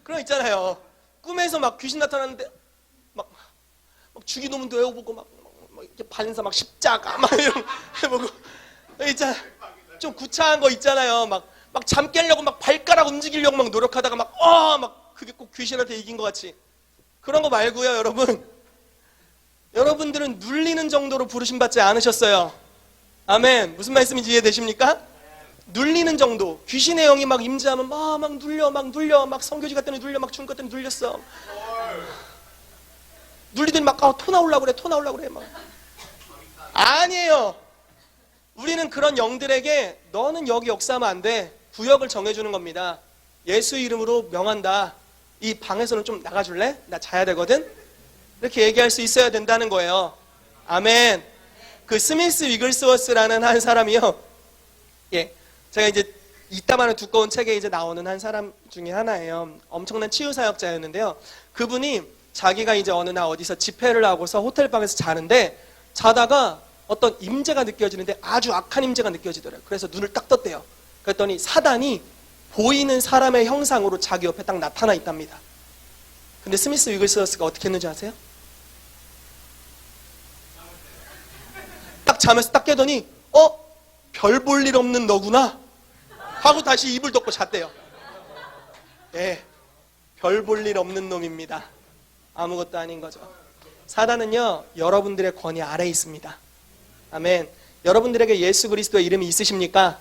A: 그런 거 있잖아요. 꿈에서 막 귀신 나타났는데 막 죽이놈도 외워보고 막 이렇게 반사 막 십자가 막 이런 해보고 있잖아. 좀 구차한 거 있잖아요. 막 잠 깨려고 막 발가락 움직이려고 막 노력하다가 막 그게 꼭 귀신한테 이긴 것 같이. 그런 거 말고요, 여러분. 여러분들은 눌리는 정도로 부르심받지 않으셨어요. 아멘. 무슨 말씀인지 이해되십니까? 눌리는 정도. 귀신의 영이 막 임재하면 막 눌려 막 성교지 같더니 눌려 막 중국 같더니 눌렸어. 눌리더니 막 토 나오려고 그래 막. 아니에요. 우리는 그런 영들에게 너는 여기 역사하면 안 돼. 구역을 정해주는 겁니다. 예수 이름으로 명한다. 이 방에서는 좀 나가줄래? 나 자야 되거든? 이렇게 얘기할 수 있어야 된다는 거예요. 아멘. 그 스미스 위글스워스라는 한 사람이요. 제가 이제 이따만한 두꺼운 책에 이제 나오는 한 사람 중에 하나예요. 엄청난 치유사역자였는데요. 그분이 자기가 이제 어느 날 어디서 집회를 하고서 호텔방에서 자는데 자다가 어떤 임재가 느껴지는데 아주 악한 임재가 느껴지더래요. 그래서 눈을 딱 떴대요. 그랬더니 사단이 보이는 사람의 형상으로 자기 옆에 딱 나타나 있답니다. 근데 스미스 위글스워스가 어떻게 했는지 아세요? 딱 잠에서 딱 깨더니 별 볼 일 없는 너구나 하고 다시 이불 덮고 잤대요. 예, 별 볼 일 없는 놈입니다. 아무것도 아닌 거죠. 사단은요, 여러분들의 권위 아래에 있습니다. 아멘. 여러분들에게 예수 그리스도의 이름이 있으십니까?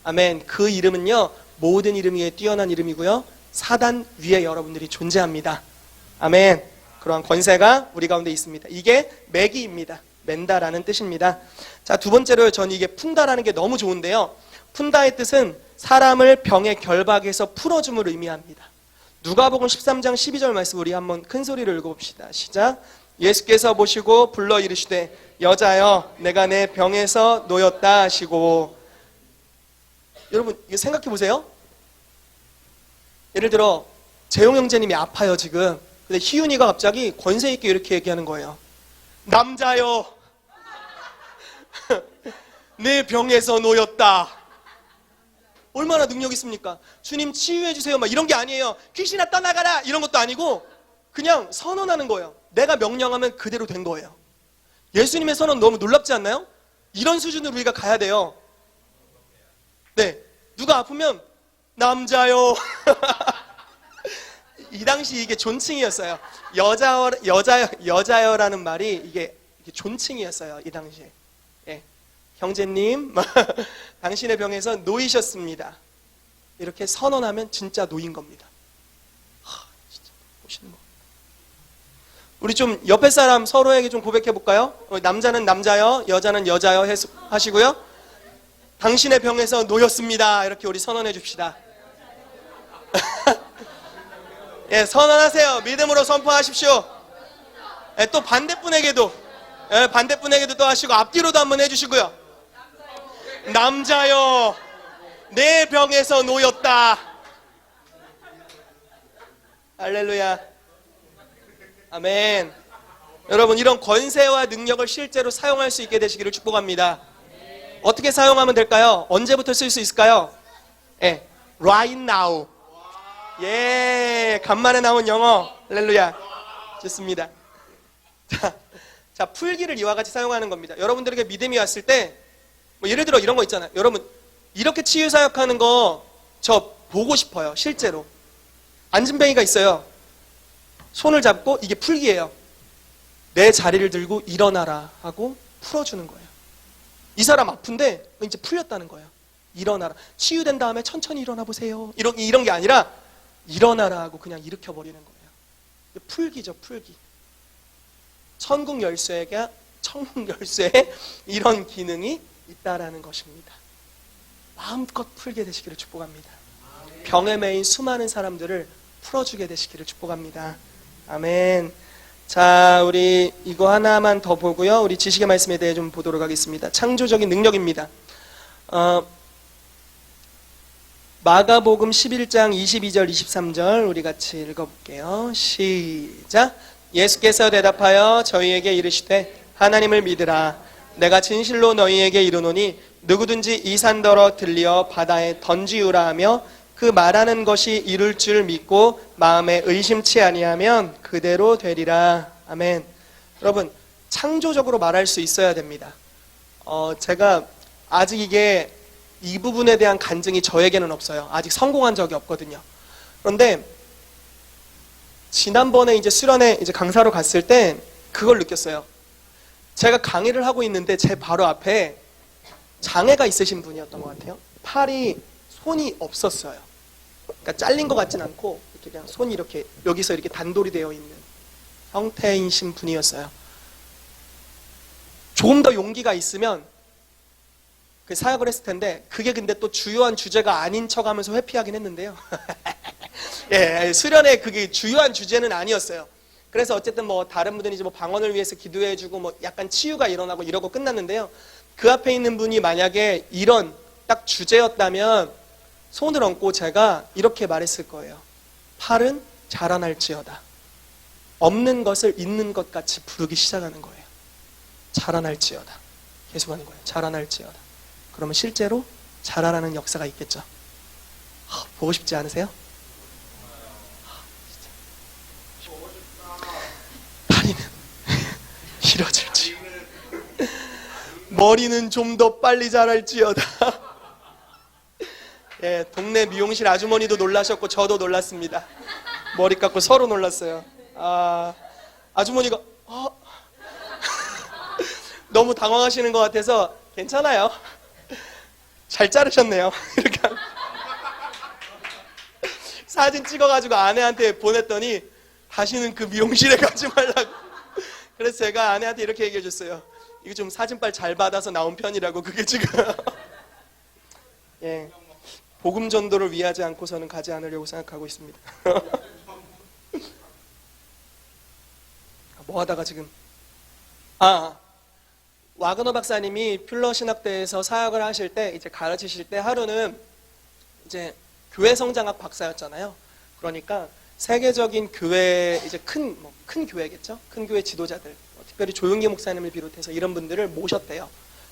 A: 아멘. 그 이름은요, 모든 이름 위에 뛰어난 이름이고요, 사단 위에 여러분들이 존재합니다. 아멘. 그러한 권세가 우리 가운데 있습니다. 이게 매기입니다. 맨다라는 뜻입니다. 자, 두 번째로 전 이게 푼다라는 게 너무 좋은데요. 푼다의 뜻은 사람을 병의 결박에서 풀어줌을 의미합니다. 누가복음 13장 12절 말씀 우리 한번 큰 소리로 읽어봅시다. 시작. 예수께서 보시고 불러 이르시되 여자여 내가 내 병에서 놓였다 하시고. 여러분 이거 생각해 보세요. 예를 들어 재용 형제님이 아파요 지금. 근데 희윤이가 갑자기 권세 있게 이렇게 얘기하는 거예요. 남자여 내 병에서 놓였다. 얼마나 능력 있습니까? 주님 치유해 주세요 막 이런 게 아니에요. 귀신아 떠나가라 이런 것도 아니고 그냥 선언하는 거예요. 내가 명령하면 그대로 된 거예요. 예수님의 선언 너무 놀랍지 않나요? 이런 수준으로 우리가 가야 돼요. 네, 누가 아프면 남자요. 이 당시 이게 존칭이었어요. 여자여라는 말이 이게 존칭이었어요. 이 당시에. 예. 형제님, 당신의 병에서 놓이셨습니다. 이렇게 선언하면 진짜 놓인 겁니다. 진짜 보시는 거. 우리 좀 옆에 사람 서로에게 좀 고백해 볼까요? 남자는 남자여, 여자는 여자여 하시고요. 당신의 병에서 놓였습니다. 이렇게 우리 선언해 줍시다. 예, 선언하세요. 믿음으로 선포하십시오. 예, 또 반대분에게도 또 하시고 앞뒤로도 한번 해주시고요. 남자여 내 병에서 놓였다. 할렐루야. 아멘. 여러분 이런 권세와 능력을 실제로 사용할 수 있게 되시기를 축복합니다. 어떻게 사용하면 될까요? 언제부터 쓸 수 있을까요? 예, right now. 예, 간만에 나온 영어. 할렐루야. 좋습니다. 자, 풀기를 이와 같이 사용하는 겁니다. 여러분들에게 믿음이 왔을 때, 뭐 예를 들어 이런 거 있잖아요. 여러분, 이렇게 치유 사역하는 거 저 보고 싶어요. 실제로. 안진뱅이가 있어요. 손을 잡고 이게 풀기예요. 내 자리를 들고 일어나라 하고 풀어주는 거예요. 이 사람 아픈데 이제 풀렸다는 거예요. 일어나라. 치유된 다음에 천천히 일어나 보세요. 이런 게 아니라 일어나라 하고 그냥 일으켜버리는 거예요. 풀기죠, 풀기. 천국 열쇠에 이런 기능이 있다라는 것입니다. 마음껏 풀게 되시기를 축복합니다. 병에 매인 수많은 사람들을 풀어주게 되시기를 축복합니다. 아멘. 자, 우리 이거 하나만 더 보고요. 우리 지식의 말씀에 대해 좀 보도록 하겠습니다. 창조적인 능력입니다. 마가복음 11장 22절 23절 우리 같이 읽어볼게요. 시작. 예수께서 대답하여 저희에게 이르시되 하나님을 믿으라. 내가 진실로 너희에게 이르노니 누구든지 이 산더러 들리어 바다에 던지우라 하며 그 말하는 것이 이룰 줄 믿고 마음에 의심치 아니하면 그대로 되리라. 아멘. 여러분 창조적으로 말할 수 있어야 됩니다. 제가 아직 이 부분에 대한 간증이 저에게는 없어요. 아직 성공한 적이 없거든요. 그런데 지난번에 이제 수련회 이제 강사로 갔을 때 그걸 느꼈어요. 제가 강의를 하고 있는데 제 바로 앞에 장애가 있으신 분이었던 것 같아요. 손이 없었어요. 그러니까 잘린 것 같진 않고 이렇게 그냥 손이 이렇게 여기서 이렇게 단돌이 되어 있는 형태이신 분이었어요. 조금 더 용기가 있으면 그 사역을 했을 텐데 그게 근데 또 주요한 주제가 아닌 척하면서 회피하긴 했는데요. 예, 수련회 그게 주요한 주제는 아니었어요. 그래서 어쨌든 뭐 다른 분들이 이제 뭐 방언을 위해서 기도해주고 뭐 약간 치유가 일어나고 이러고 끝났는데요. 그 앞에 있는 분이 만약에 이런 딱 주제였다면 손을 얹고 제가 이렇게 말했을 거예요. 팔은 자라날지어다. 없는 것을 있는 것 같이 부르기 시작하는 거예요. 자라날지어다. 계속하는 거예요. 자라날지어다. 그러면 실제로 자라나는 역사가 있겠죠. 보고 싶지 않으세요? 다리는 길어질지, 머리는 좀 더 빨리 자랄지어다. 예, 동네 미용실 아주머니도 놀라셨고 저도 놀랐습니다. 머리 깎고 서로 놀랐어요. 아주머니가 너무 당황하시는 것 같아서 괜찮아요. 잘 자르셨네요. 이렇게 사진 찍어가지고 아내한테 보냈더니 다시는 그 미용실에 가지 말라고. 그래서 제가 아내한테 이렇게 얘기해 줬어요. 이거 좀 사진빨 잘 받아서 나온 편이라고. 그게 지금 예, 복음 전도를 위하지 않고서는 가지 않으려고 생각하고 있습니다. 뭐 하다가 지금 와그너 박사님이 퓰러 신학대에서 사역을 하실 때, 이제 가르치실 때 하루는 이제 교회 성장학 박사였잖아요. 그러니까 세계적인 교회, 이제 큰 교회겠죠. 큰 교회 지도자들, 특별히 조용기 목사님을 비롯해서 이런 분들을 모셨대요.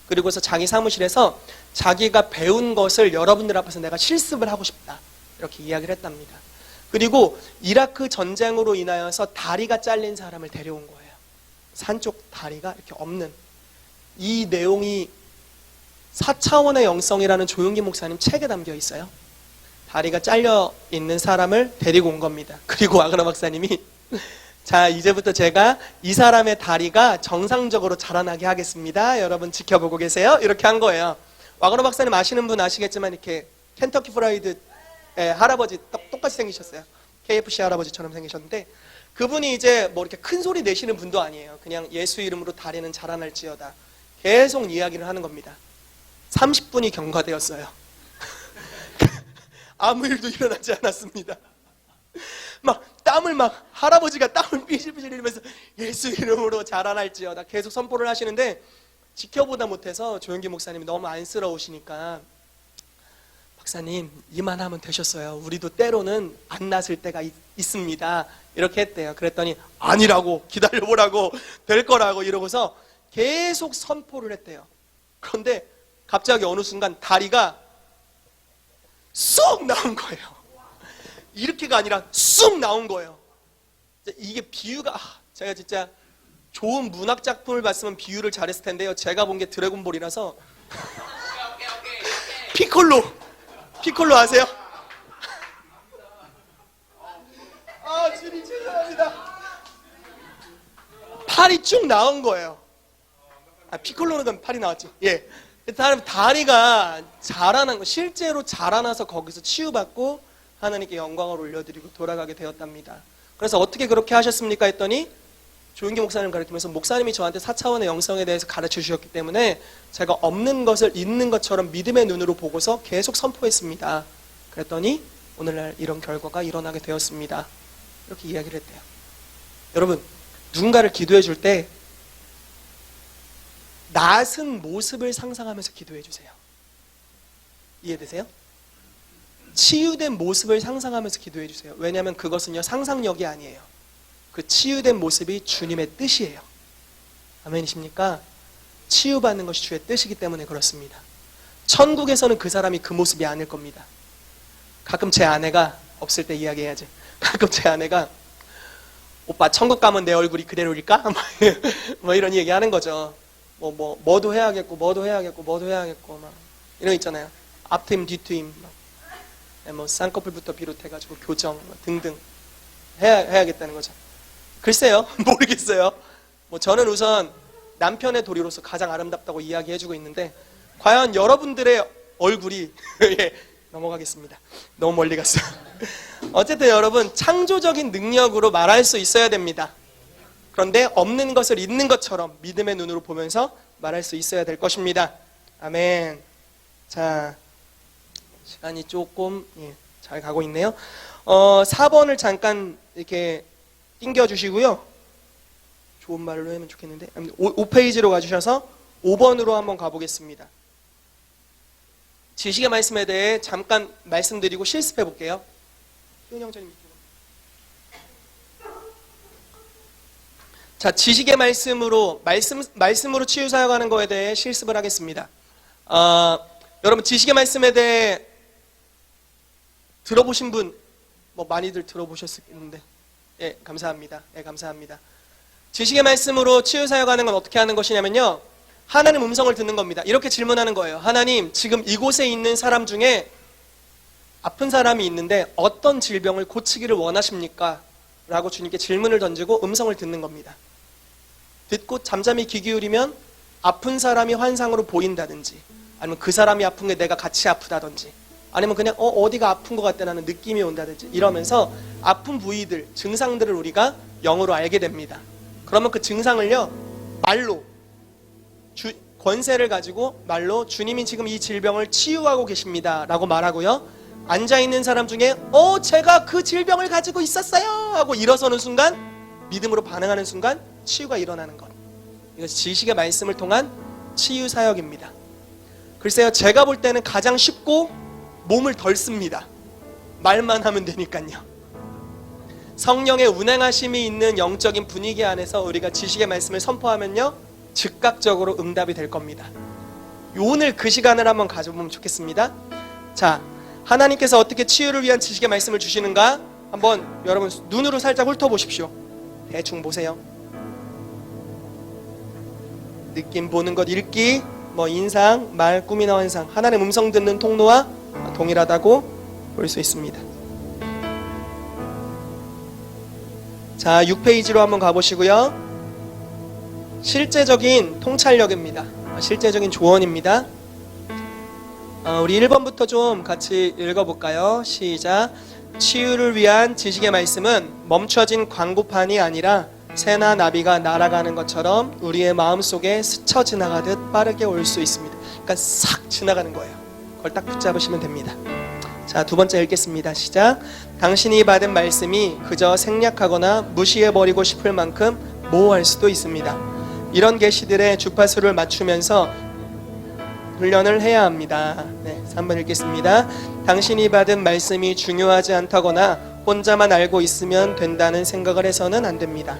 A: 그리고서 자기 사무실에서 자기가 배운 것을 여러분들 앞에서 내가 실습을 하고 싶다, 이렇게 이야기를 했답니다. 그리고 이라크 전쟁으로 인하여서 다리가 잘린 사람을 데려온 거예요. 산 쪽 다리가 이렇게 없는. 이 내용이 4차원의 영성이라는 조용기 목사님 책에 담겨 있어요. 다리가 잘려 있는 사람을 데리고 온 겁니다. 그리고 와그너 박사님이 자, 이제부터 제가 이 사람의 다리가 정상적으로 자라나게 하겠습니다. 여러분 지켜보고 계세요. 이렇게 한 거예요. 와그너 박사님 아시는 분 아시겠지만 이렇게 켄터키 프라이드 할아버지 똑같이 생기셨어요. KFC 할아버지처럼 생기셨는데, 그분이 이제 뭐 이렇게 큰 소리 내시는 분도 아니에요. 그냥 예수 이름으로 다리는 자라날지어다 계속 이야기를 하는 겁니다. 30분이 경과되었어요. 아무 일도 일어나지 않았습니다. 할아버지가 땀을 삐질삐질 흘리면서 예수 이름으로 자라날지어다 계속 선포를 하시는데, 지켜보다 못해서 조용기 목사님이 너무 안쓰러우시니까 박사님 이만하면 되셨어요. 우리도 때로는 안 났을 때가 있습니다. 이렇게 했대요. 그랬더니 아니라고, 기다려보라고, 될 거라고 이러고서 계속 선포를 했대요. 그런데 갑자기 어느 순간 다리가 쑥 나온 거예요. 이렇게가 아니라 쑥 나온 거예요. 이게 비유가, 제가 진짜 좋은 문학 작품을 봤으면 비유를 잘했을 텐데요. 제가 본 게 드래곤볼이라서 피콜로 아세요? 주님 죄송합니다. 팔이 쭉 나온 거예요. 피콜로는 팔이 나왔지. 예. 다리가 자라난 거, 실제로 자라나서 거기서 치유받고 하나님께 영광을 올려드리고 돌아가게 되었답니다. 그래서 어떻게 그렇게 하셨습니까? 했더니 조용기 목사님 가르치면서, 목사님이 저한테 4차원의 영성에 대해서 가르쳐 주셨기 때문에 제가 없는 것을 있는 것처럼 믿음의 눈으로 보고서 계속 선포했습니다. 그랬더니 오늘날 이런 결과가 일어나게 되었습니다. 이렇게 이야기를 했대요. 여러분, 누군가를 기도해 줄 때 낯은 모습을 상상하면서 기도해 주세요. 이해되세요? 치유된 모습을 상상하면서 기도해 주세요. 왜냐하면 그것은요, 상상력이 아니에요. 그 치유된 모습이 주님의 뜻이에요. 아멘이십니까? 치유받는 것이 주의 뜻이기 때문에 그렇습니다. 천국에서는 그 사람이 그 모습이 아닐 겁니다. 가끔 제 아내가, 없을 때 이야기해야지, 가끔 제 아내가 오빠 천국 가면 내 얼굴이 그대로일까? 뭐 이런 얘기 하는 거죠. 뭐도 해야겠고 뭐도 해야겠고 막 이런 거 있잖아요. 앞트임 뒤트임, 뭐 쌍꺼풀부터 비롯해가지고 교정 등등 해야겠다는 거죠. 글쎄요, 모르겠어요. 저는 우선 남편의 도리로서 가장 아름답다고 이야기해주고 있는데, 과연 여러분들의 얼굴이 예, 넘어가겠습니다. 너무 멀리 갔어요. 어쨌든 여러분, 창조적인 능력으로 말할 수 있어야 됩니다. 그런데 없는 것을 있는 것처럼 믿음의 눈으로 보면서 말할 수 있어야 될 것입니다. 아멘. 자, 시간이 조금 잘 가고 있네요. 4번을 잠깐 이렇게 띵겨주시고요. 좋은 말로 하면 좋겠는데 5페이지로 가주셔서 5번으로 한번 가보겠습니다. 지식의 말씀에 대해 잠깐 말씀드리고 실습해 볼게요. 희은 형제님 밑으로. 자, 지식의 말씀으로 치유 사역하는 거에 대해 실습을 하겠습니다. 여러분, 지식의 말씀에 대해 들어보신 분, 많이들 들어보셨는데, 예, 감사합니다. 예, 감사합니다. 지식의 말씀으로 치유 사역하는 건 어떻게 하는 것이냐면요, 하나님 음성을 듣는 겁니다. 이렇게 질문하는 거예요. 하나님, 지금 이곳에 있는 사람 중에 아픈 사람이 있는데 어떤 질병을 고치기를 원하십니까? 라고 주님께 질문을 던지고 음성을 듣는 겁니다. 듣고 잠잠히 귀 기울이면 아픈 사람이 환상으로 보인다든지, 아니면 그 사람이 아픈 게 내가 같이 아프다든지, 아니면 그냥 어디가 아픈 것 같다는 느낌이 온다든지, 이러면서 아픈 부위들, 증상들을 우리가 영어로 알게 됩니다. 그러면 그 증상을요, 말로, 권세를 가지고 말로 주님이 지금 이 질병을 치유하고 계십니다 라고 말하고요, 앉아있는 사람 중에 제가 그 질병을 가지고 있었어요 하고 일어서는 순간, 믿음으로 반응하는 순간 치유가 일어나는 것. 이것이 지식의 말씀을 통한 치유 사역입니다. 글쎄요, 제가 볼 때는 가장 쉽고 몸을 덜 씁니다. 말만 하면 되니까요. 성령의 운행하심이 있는 영적인 분위기 안에서 우리가 지식의 말씀을 선포하면요, 즉각적으로 응답이 될 겁니다. 오늘 그 시간을 한번 가져보면 좋겠습니다. 자, 하나님께서 어떻게 치유를 위한 지식의 말씀을 주시는가 한번 여러분 눈으로 살짝 훑어보십시오. 대충 보세요. 느낌 보는 것 읽기, 인상, 말, 꿈이나 환상, 하나님 음성 듣는 통로와 동일하다고 볼 수 있습니다. 자, 6페이지로 한번 가보시고요. 실제적인 통찰력입니다. 실제적인 조언입니다. 우리 1번부터 좀 같이 읽어볼까요? 시작. 치유를 위한 지식의 말씀은 멈춰진 광고판이 아니라 새나 나비가 날아가는 것처럼 우리의 마음속에 스쳐 지나가듯 빠르게 올 수 있습니다. 그러니까 싹 지나가는 거예요. 그걸 딱 붙잡으시면 됩니다. 자, 두 번째 읽겠습니다. 시작. 당신이 받은 말씀이 그저 생략하거나 무시해버리고 싶을 만큼 모호할 수도 있습니다. 이런 계시들의 주파수를 맞추면서 훈련을 해야 합니다. 네, 3번 읽겠습니다. 당신이 받은 말씀이 중요하지 않다거나 혼자만 알고 있으면 된다는 생각을 해서는 안 됩니다.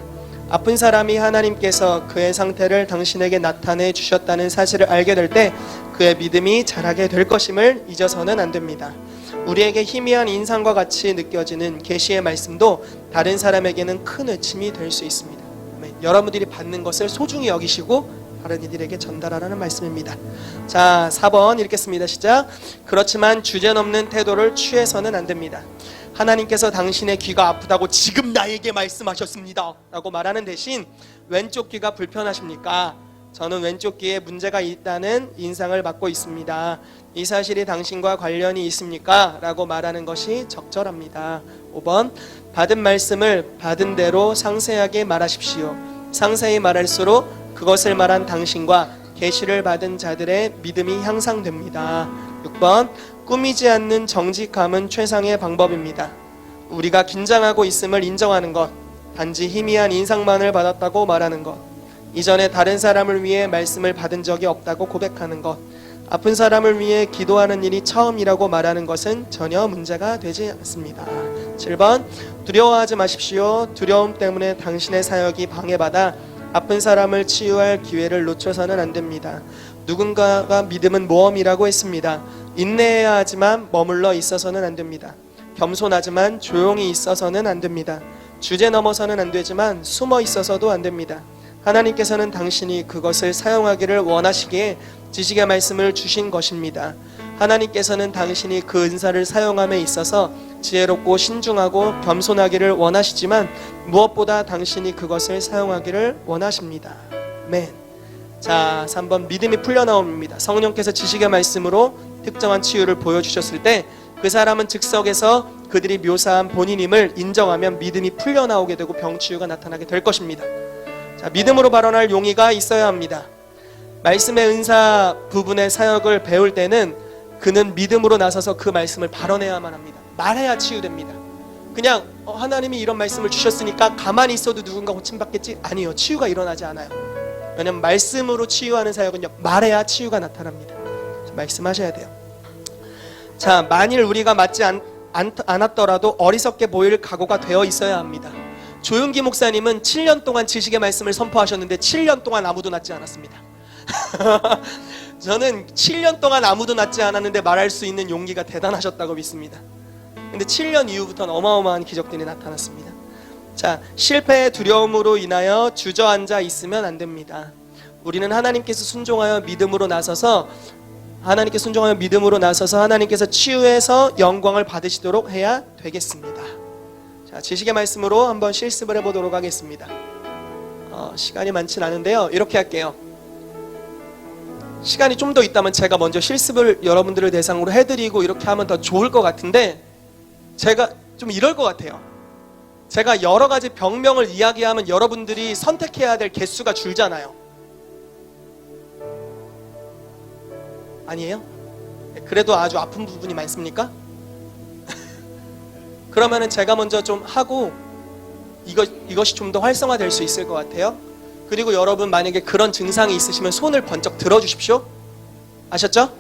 A: 아픈 사람이 하나님께서 그의 상태를 당신에게 나타내 주셨다는 사실을 알게 될 때 그의 믿음이 자라게 될 것임을 잊어서는 안 됩니다. 우리에게 희미한 인상과 같이 느껴지는 계시의 말씀도 다른 사람에게는 큰 외침이 될 수 있습니다. 여러분들이 받는 것을 소중히 여기시고 다른 이들에게 전달하라는 말씀입니다. 자, 4번 읽겠습니다. 시작. 그렇지만 주제넘는 태도를 취해서는 안 됩니다. 하나님께서 당신의 귀가 아프다고 지금 나에게 말씀하셨습니다 라고 말하는 대신 왼쪽 귀가 불편하십니까? 저는 왼쪽 귀에 문제가 있다는 인상을 받고 있습니다. 이 사실이 당신과 관련이 있습니까? 라고 말하는 것이 적절합니다. 5번 받은 말씀을 받은 대로 상세하게 말하십시오. 상세히 말할수록 그것을 말한 당신과 계시를 받은 자들의 믿음이 향상됩니다. 6번 꾸미지 않는 정직함은 최상의 방법입니다. 우리가 긴장하고 있음을 인정하는 것, 단지 희미한 인상만을 받았다고 말하는 것, 이전에 다른 사람을 위해 말씀을 받은 적이 없다고 고백하는 것, 아픈 사람을 위해 기도하는 일이 처음이라고 말하는 것은 전혀 문제가 되지 않습니다. 7번 두려워하지 마십시오. 두려움 때문에 당신의 사역이 방해받아 아픈 사람을 치유할 기회를 놓쳐서는 안 됩니다. 누군가가 믿음은 모험이라고 했습니다. 인내해야 하지만 머물러 있어서는 안 됩니다. 겸손하지만 조용히 있어서는 안 됩니다. 주제 넘어서는 안 되지만 숨어 있어서도 안 됩니다. 하나님께서는 당신이 그것을 사용하기를 원하시기에 지식의 말씀을 주신 것입니다. 하나님께서는 당신이 그 은사를 사용함에 있어서 지혜롭고 신중하고 겸손하기를 원하시지만 무엇보다 당신이 그것을 사용하기를 원하십니다. 아멘. 자, 3번 믿음이 풀려나옵니다. 성령께서 지식의 말씀으로 특정한 치유를 보여주셨을 때 그 사람은 즉석에서 그들이 묘사한 본인임을 인정하면 믿음이 풀려나오게 되고 병치유가 나타나게 될 것입니다. 자, 믿음으로 발언할 용의가 있어야 합니다. 말씀의 은사 부분의 사역을 배울 때는 그는 믿음으로 나서서 그 말씀을 발언해야만 합니다. 말해야 치유됩니다. 그냥 하나님이 이런 말씀을 주셨으니까 가만히 있어도 누군가 고침받겠지? 아니요, 치유가 일어나지 않아요. 왜냐하면 말씀으로 치유하는 사역은요, 말해야 치유가 나타납니다. 말씀하셔야 돼요. 자, 만일 우리가 맞지 않았더라도 어리석게 보일 각오가 되어 있어야 합니다. 조윤기 목사님은 7년 동안 지식의 말씀을 선포하셨는데 7년 동안 아무도 낫지 않았습니다. 저는 7년 동안 아무도 낫지 않았는데 말할 수 있는 용기가 대단하셨다고 믿습니다. 근데 7년 이후부터는 어마어마한 기적들이 나타났습니다. 자, 실패의 두려움으로 인하여 주저앉아 있으면 안 됩니다. 우리는 하나님께서 순종하여 믿음으로 나서서 하나님께서 치유해서 영광을 받으시도록 해야 되겠습니다. 자, 지식의 말씀으로 한번 실습을 해보도록 하겠습니다. 시간이 많진 않은데요, 이렇게 할게요. 시간이 좀 더 있다면 제가 먼저 실습을 여러분들을 대상으로 해드리고 이렇게 하면 더 좋을 것 같은데, 제가 좀 이럴 것 같아요. 제가 여러 가지 병명을 이야기하면 여러분들이 선택해야 될 개수가 줄잖아요. 아니에요? 그래도 아주 아픈 부분이 많습니까? 그러면은 제가 먼저 좀 하고 이것이 좀 더 활성화될 수 있을 것 같아요. 그리고 여러분 만약에 그런 증상이 있으시면 손을 번쩍 들어주십시오. 아셨죠?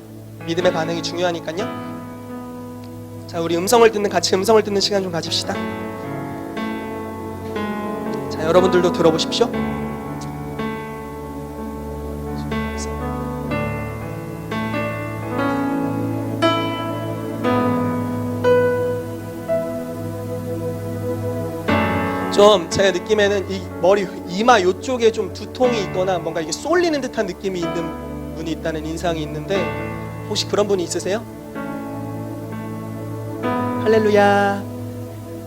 A: 믿음의 반응이 중요하니까요. 자, 우리 같이 음성을 듣는 시간 좀 가집시다. 자, 여러분들도 들어보십시오. 좀 제 느낌에는 이 머리 이마 요쪽에 좀 두통이 있거나 뭔가 이게 쏠리는 듯한 느낌이 있는 분이 있다는 인상이 있는데, 혹시 그런 분이 있으세요? 할렐루야.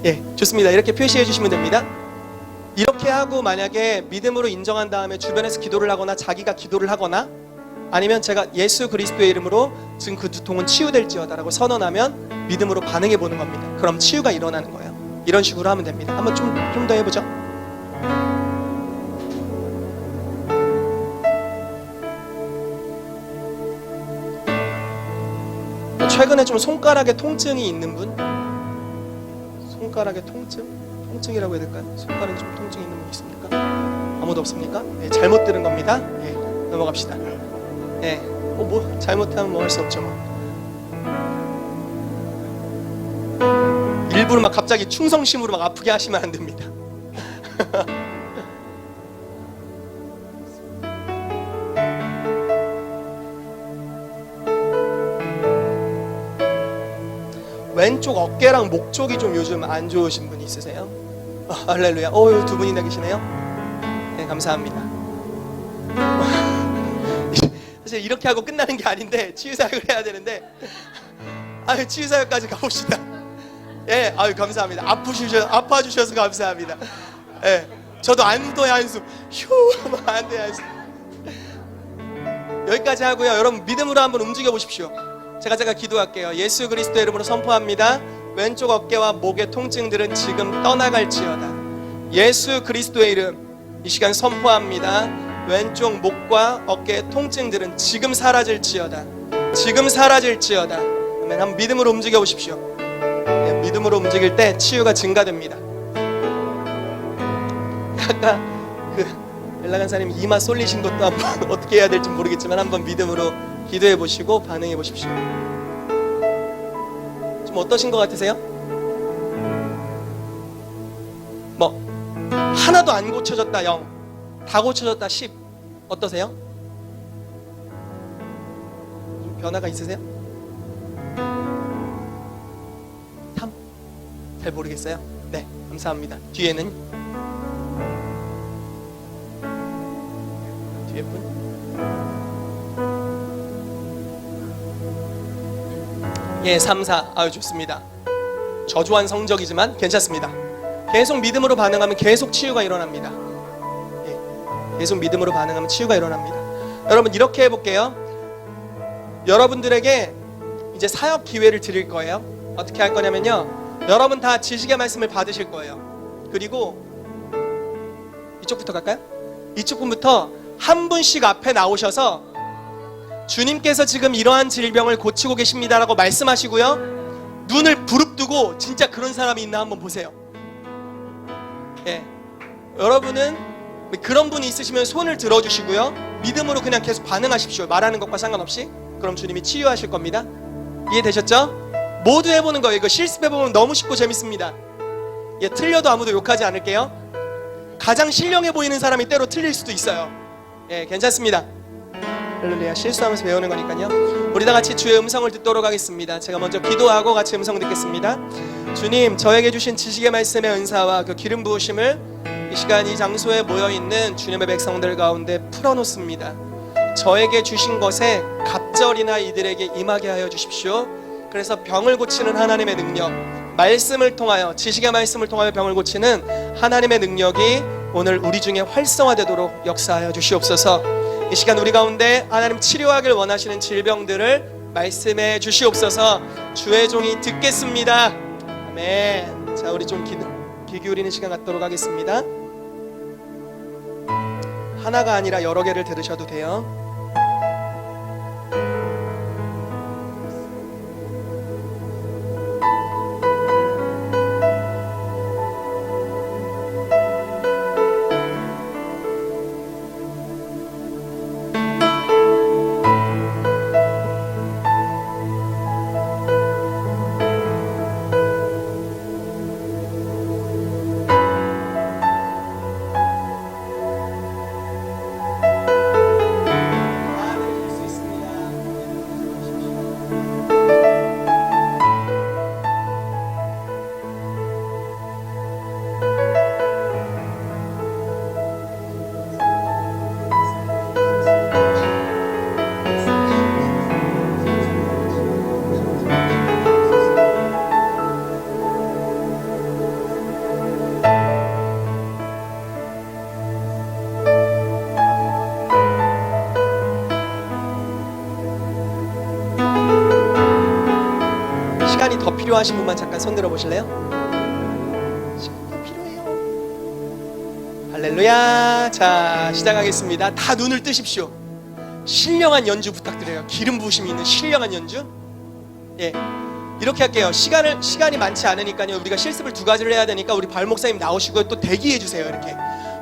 A: 예, 좋습니다. 이렇게 표시해 주시면 됩니다. 이렇게 하고 만약에 믿음으로 인정한 다음에 주변에서 기도를 하거나 자기가 기도를 하거나 아니면 제가 예수 그리스도의 이름으로 지금 그 두통은 치유될지어다라고 선언하면 믿음으로 반응해 보는 겁니다. 그럼 치유가 일어나는 거예요. 이런 식으로 하면 됩니다. 한번 좀 더 해보죠. 최근에 좀 손가락에 통증이 있는 분? 손가락에 통증이라고 해야 될까요? 손가락에 좀 통증이 있는 분 있습니까? 아무도 없습니까? 네, 잘못 들은 겁니다. 네, 넘어갑시다. 네, 뭐 잘못하면 뭐 할 수 없죠. 일부러 막 갑자기 충성심으로 막 아프게 하시면 안 됩니다. 왼쪽 어깨랑 목 쪽이 좀 요즘 안 좋으신 분이 있으세요? 할렐루야. 두 분이나 계시네요. 네, 감사합니다. 사실 이렇게 하고 끝나는 게 아닌데 치유사역을 해야 되는데, 치유사역까지 가봅시다. 예, 감사합니다. 아파주셔서 감사합니다. 예, 저도 안도의 한숨, 안도의 한숨. 여기까지 하고요. 여러분 믿음으로 한번 움직여 보십시오. 제가 기도할게요. 예수 그리스도의 이름으로 선포합니다. 왼쪽 어깨와 목의 통증들은 지금 떠나갈지어다. 예수 그리스도의 이름, 이 시간 선포합니다. 왼쪽 목과 어깨의 통증들은 지금 사라질지어다. 지금 사라질지어다. 아멘. 한번 믿음으로 움직여 보십시오. 믿음으로 움직일 때 치유가 증가됩니다. 아까 엘라 간사님 이마 쏠리신 것도 한번 어떻게 해야 될지 모르겠지만 한번 믿음으로 기도해 보시고 반응해 보십시오. 좀 어떠신 것 같으세요? 뭐 하나도 안 고쳐졌다 0, 다 고쳐졌다 10, 어떠세요? 좀 변화가 있으세요? 잘 모르겠어요? 네, 감사합니다. 뒤에는? 뒤에 분? 예, 3, 4. 좋습니다. 저조한 성적이지만 괜찮습니다. 계속 믿음으로 반응하면 계속 치유가 일어납니다. 예, 계속 믿음으로 반응하면 치유가 일어납니다. 여러분 이렇게 해볼게요. 여러분들에게 이제 사역 기회를 드릴 거예요. 어떻게 할 거냐면요, 여러분 다 지식의 말씀을 받으실 거예요. 그리고 이쪽부터 갈까요? 이쪽 분부터 한 분씩 앞에 나오셔서 주님께서 지금 이러한 질병을 고치고 계십니다라고 말씀하시고요, 눈을 부릅뜨고 진짜 그런 사람이 있나 한번 보세요. 예, 여러분은 그런 분이 있으시면 손을 들어주시고요, 믿음으로 그냥 계속 반응하십시오. 말하는 것과 상관없이. 그럼 주님이 치유하실 겁니다. 이해되셨죠? 모두 해보는 거예요. 이거 실습해보면 너무 쉽고 재밌습니다. 예, 틀려도 아무도 욕하지 않을게요. 가장 신령해 보이는 사람이 때로 틀릴 수도 있어요. 예, 괜찮습니다. 할렐루야. 실수하면서 배우는 거니까요. 우리 다 같이 주의 음성을 듣도록 하겠습니다. 제가 먼저 기도하고 같이 음성 듣겠습니다. 주님, 저에게 주신 지식의 말씀의 은사와 그 기름 부으심을 이 시간 이 장소에 모여있는 주님의 백성들 가운데 풀어놓습니다. 저에게 주신 것에 갑절이나 이들에게 임하게 하여 주십시오. 그래서 병을 고치는 하나님의 능력, 말씀을 통하여, 지식의 말씀을 통하여 병을 고치는 하나님의 능력이 오늘 우리 중에 활성화되도록 역사하여 주시옵소서. 이 시간 우리 가운데 하나님 치료하길 원하시는 질병들을 말씀해 주시옵소서. 주의 종이 듣겠습니다. 아멘. 자, 우리 좀 귀 기울이는 시간 갖도록 하겠습니다. 하나가 아니라 여러 개를 들으셔도 돼요. 시간이 더 필요하신 분만 잠깐 손 들어 보실래요? 시간이 더 필요해요. 할렐루야. 자, 시작하겠습니다. 다 눈을 뜨십시오. 신령한 연주 부탁드려요. 기름 부으심이 있는 신령한 연주. 예, 이렇게 할게요. 시간이 많지 않으니까요. 우리가 실습을 두 가지를 해야 되니까 우리 발 목사님 나오시고요. 또 대기해 주세요.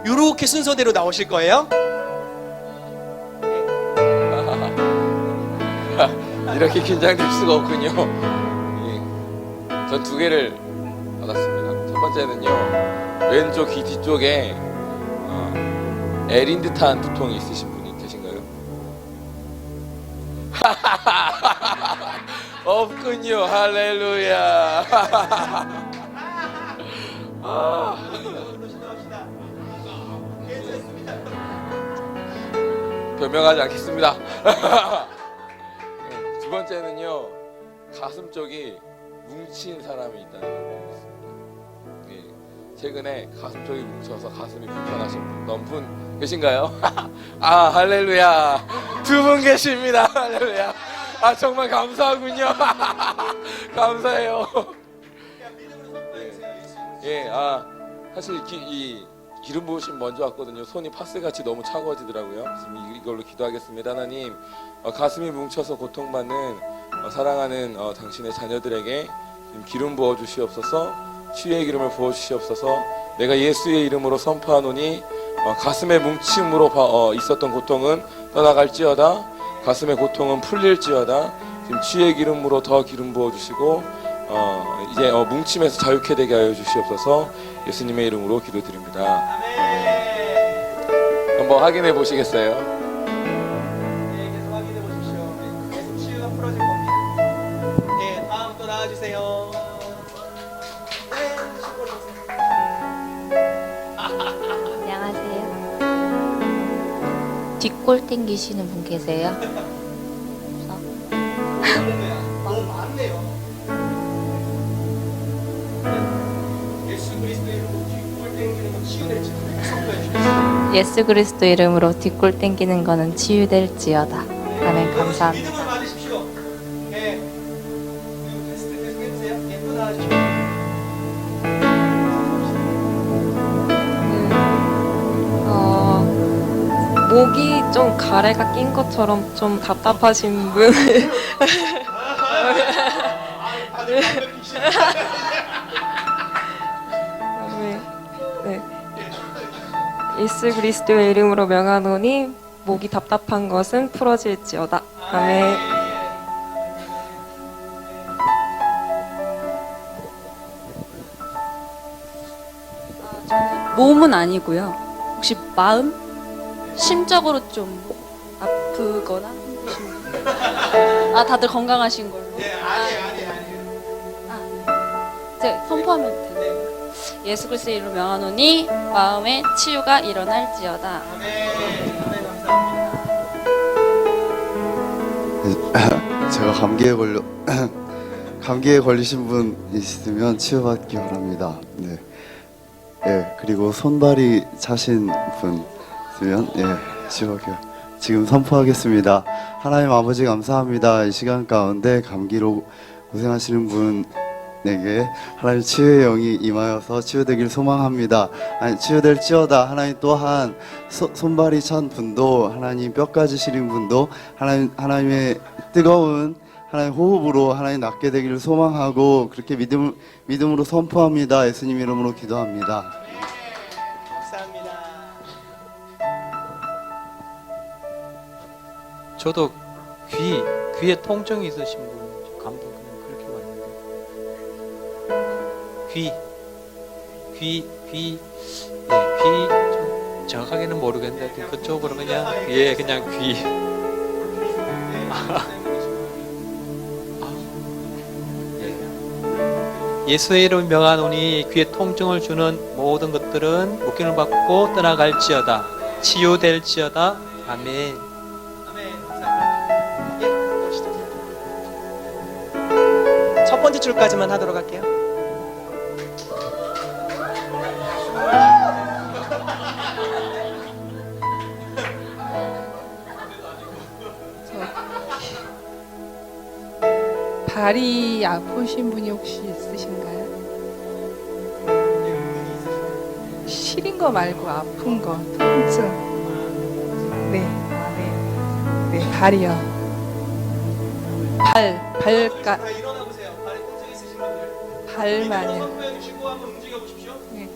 A: 이렇게 순서대로 나오실 거예요.
B: 이렇게 긴장될 수가 없군요. 전 두 개를 받았습니다. 첫 번째는요, 왼쪽 귀 뒤쪽에 애린 듯한 두통이 있으신 분이 계신가요? 없군요. 할렐루야. 변명하지 않겠습니다. 두 번째는요, 가슴 쪽이 뭉친 사람이 있다는 걸 있습니다. 최근에 가슴 쪽이 뭉쳐서 가슴이 불편하신 분 계신가요? 아, 할렐루야. 두 분 계십니다. 할렐루야. 아, 정말 감사하군요. 감사해요. 예, 사실 이 기름 부으심 먼저 왔거든요. 손이 파스같이 너무 차가워지더라고요. 지금 이걸로 기도하겠습니다. 하나님, 가슴이 뭉쳐서 고통받는 사랑하는 당신의 자녀들에게 기름 부어 주시옵소서. 치유의 기름을 부어 주시옵소서. 내가 예수의 이름으로 선포하노니 가슴의 뭉침으로 있었던 고통은 떠나갈지어다. 가슴의 고통은 풀릴지어다. 지금 치유의 기름으로 더 기름 부어 주시고 이제 뭉침에서 자유케 되게 하여 주시옵소서. 예수님의 이름으로 기도드립니다.
A: 아멘.
B: 한번 확인해 보시겠어요?
A: 네, 계속 확인해 보십시오. 계속 치유가 풀어질 겁니다. 네, 다음 또 나와주세요. 네, 신고를 보세요.
C: 안녕하세요. 뒷골 땡기시는 분 계세요?
A: 너무 많네요. 예수 그리스도 이름으로 뒷골 땡기는 건 치유될지 선포해 주십시오.
C: 예수 그리스도 이름으로 뒷골 땡기는 거는 치유될지어다. 아멘. 감사합니다.
A: 믿음으로 받으십시오. 네. 그리고 테스트 계속 해주세요. 예, 또 나와주십시오.
D: 목이 좀 가래가 낀 것처럼 좀 답답하신 분.
A: 다들 완벽히시네.
D: 네. 네. 예수 그리스도의 이름으로 명하노니 목이 답답한 것은 풀어질지어다. 아멘.
C: 저는
E: 몸은 아니고요. 혹시 마음? 심적으로 좀 아프거나 힘드신 아 다들 건강하신 걸로.
A: 네, 아니에요.
E: 이제 선포하면 되나요? 예수 그리스도의 이름으로 명하노니 마음의 치유가 일어날지어다.
A: 아멘. 감사합니다.
F: 제가 감기에 걸리신 분 있으면 치유받기 바랍니다. 네. 예, 그리고 손발이 차신 분 있으면 치유받기. 지금 선포하겠습니다. 하나님 아버지 감사합니다. 이 시간 가운데 감기로 고생하시는 분에게 하나님 치유의 영이 임하여서 치유되길 소망합니다. 치유될지어다. 하나님 또한 손발이 찬 분도, 하나님 뼈까지 시린 분도 하나님의 뜨거운 하나님 호흡으로 하나님 낫게 되기를 소망하고 그렇게 믿음으로 선포합니다. 예수님 이름으로 기도합니다.
A: 감사합니다.
G: 저도 귀에 통증이 있으신 분 감독님 그렇게 왔는데 귀 좀 정확하게는 모르겠는데 그쪽으로 그냥 귀. 예수의 이름 명하노니 귀에 통증을 주는 모든 것들은 묶임을 받고 떠나갈지어다. 치유될지어다. 아멘.
A: 아멘. 감사합니다. 예, 가시죠. 첫 번째 줄까지만 하도록 할게요.
H: 발이 아프신 분이 혹시 있으신가요? 시린 거 말고 아픈 거, 통증. 네, 발이요. 발가
A: 다 일어나 보세요. 발에 통증 있으신 분들.
H: 발만요.
A: 선포해 주시고 한번 움직여 보십시오.
H: 네,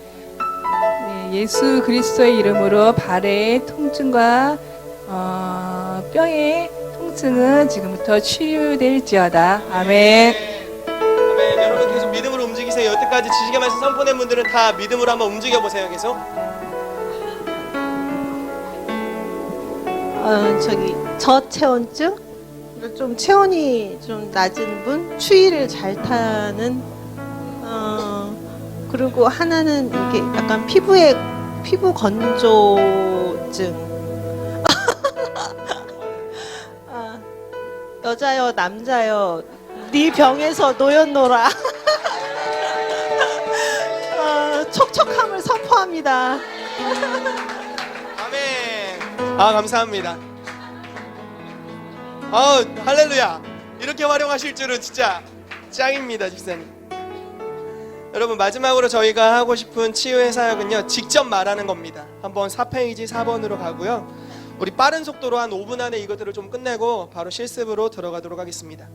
H: 예수 그리스도의 이름으로 발의 통증과 뼈의 통증은 지금부터 치유될지어다. 아멘.
A: 아멘. 여러분 계속 믿음으로 움직이세요. 여태까지 지식의 말씀 선포된 분들은 다 믿음으로 한번 움직여 보세요. 계속.
I: 저체온증, 좀 체온이 좀 낮은 분, 추위를 잘 타는, 그리고 하나는 이게 약간 피부 건조증. 여자요, 남자요, 네 병에서 놓였노라. 촉촉함을 선포합니다.
A: 아멘. 감사합니다. 할렐루야. 이렇게 활용하실 줄은 진짜 짱입니다, 집사님. 여러분 마지막으로 저희가 하고 싶은 치유의 사역은요, 직접 말하는 겁니다. 한번 4페이지 4번으로 가고요. 우리 빠른 속도로 한 5분 안에 이것들을 좀 끝내고 바로 실습으로 들어가도록 하겠습니다.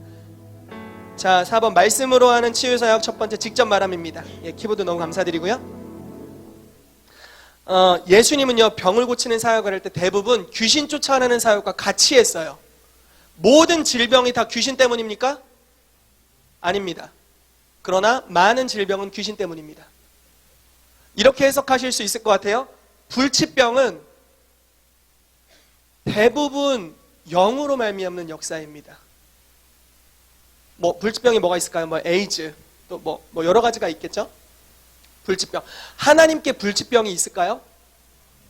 A: 자, 4번 말씀으로 하는 치유 사역 첫 번째 직접 말함입니다. 키보드 너무 감사드리고요. 예수님은요, 병을 고치는 사역을 할 때 대부분 귀신 쫓아내는 사역과 같이 했어요. 모든 질병이 다 귀신 때문입니까? 아닙니다. 그러나 많은 질병은 귀신 때문입니다. 이렇게 해석하실 수 있을 것 같아요. 불치병은 대부분 영으로 말미암는 역사입니다. 불치병이 뭐가 있을까요? 에이즈, 또 여러 가지가 있겠죠? 불치병. 하나님께 불치병이 있을까요?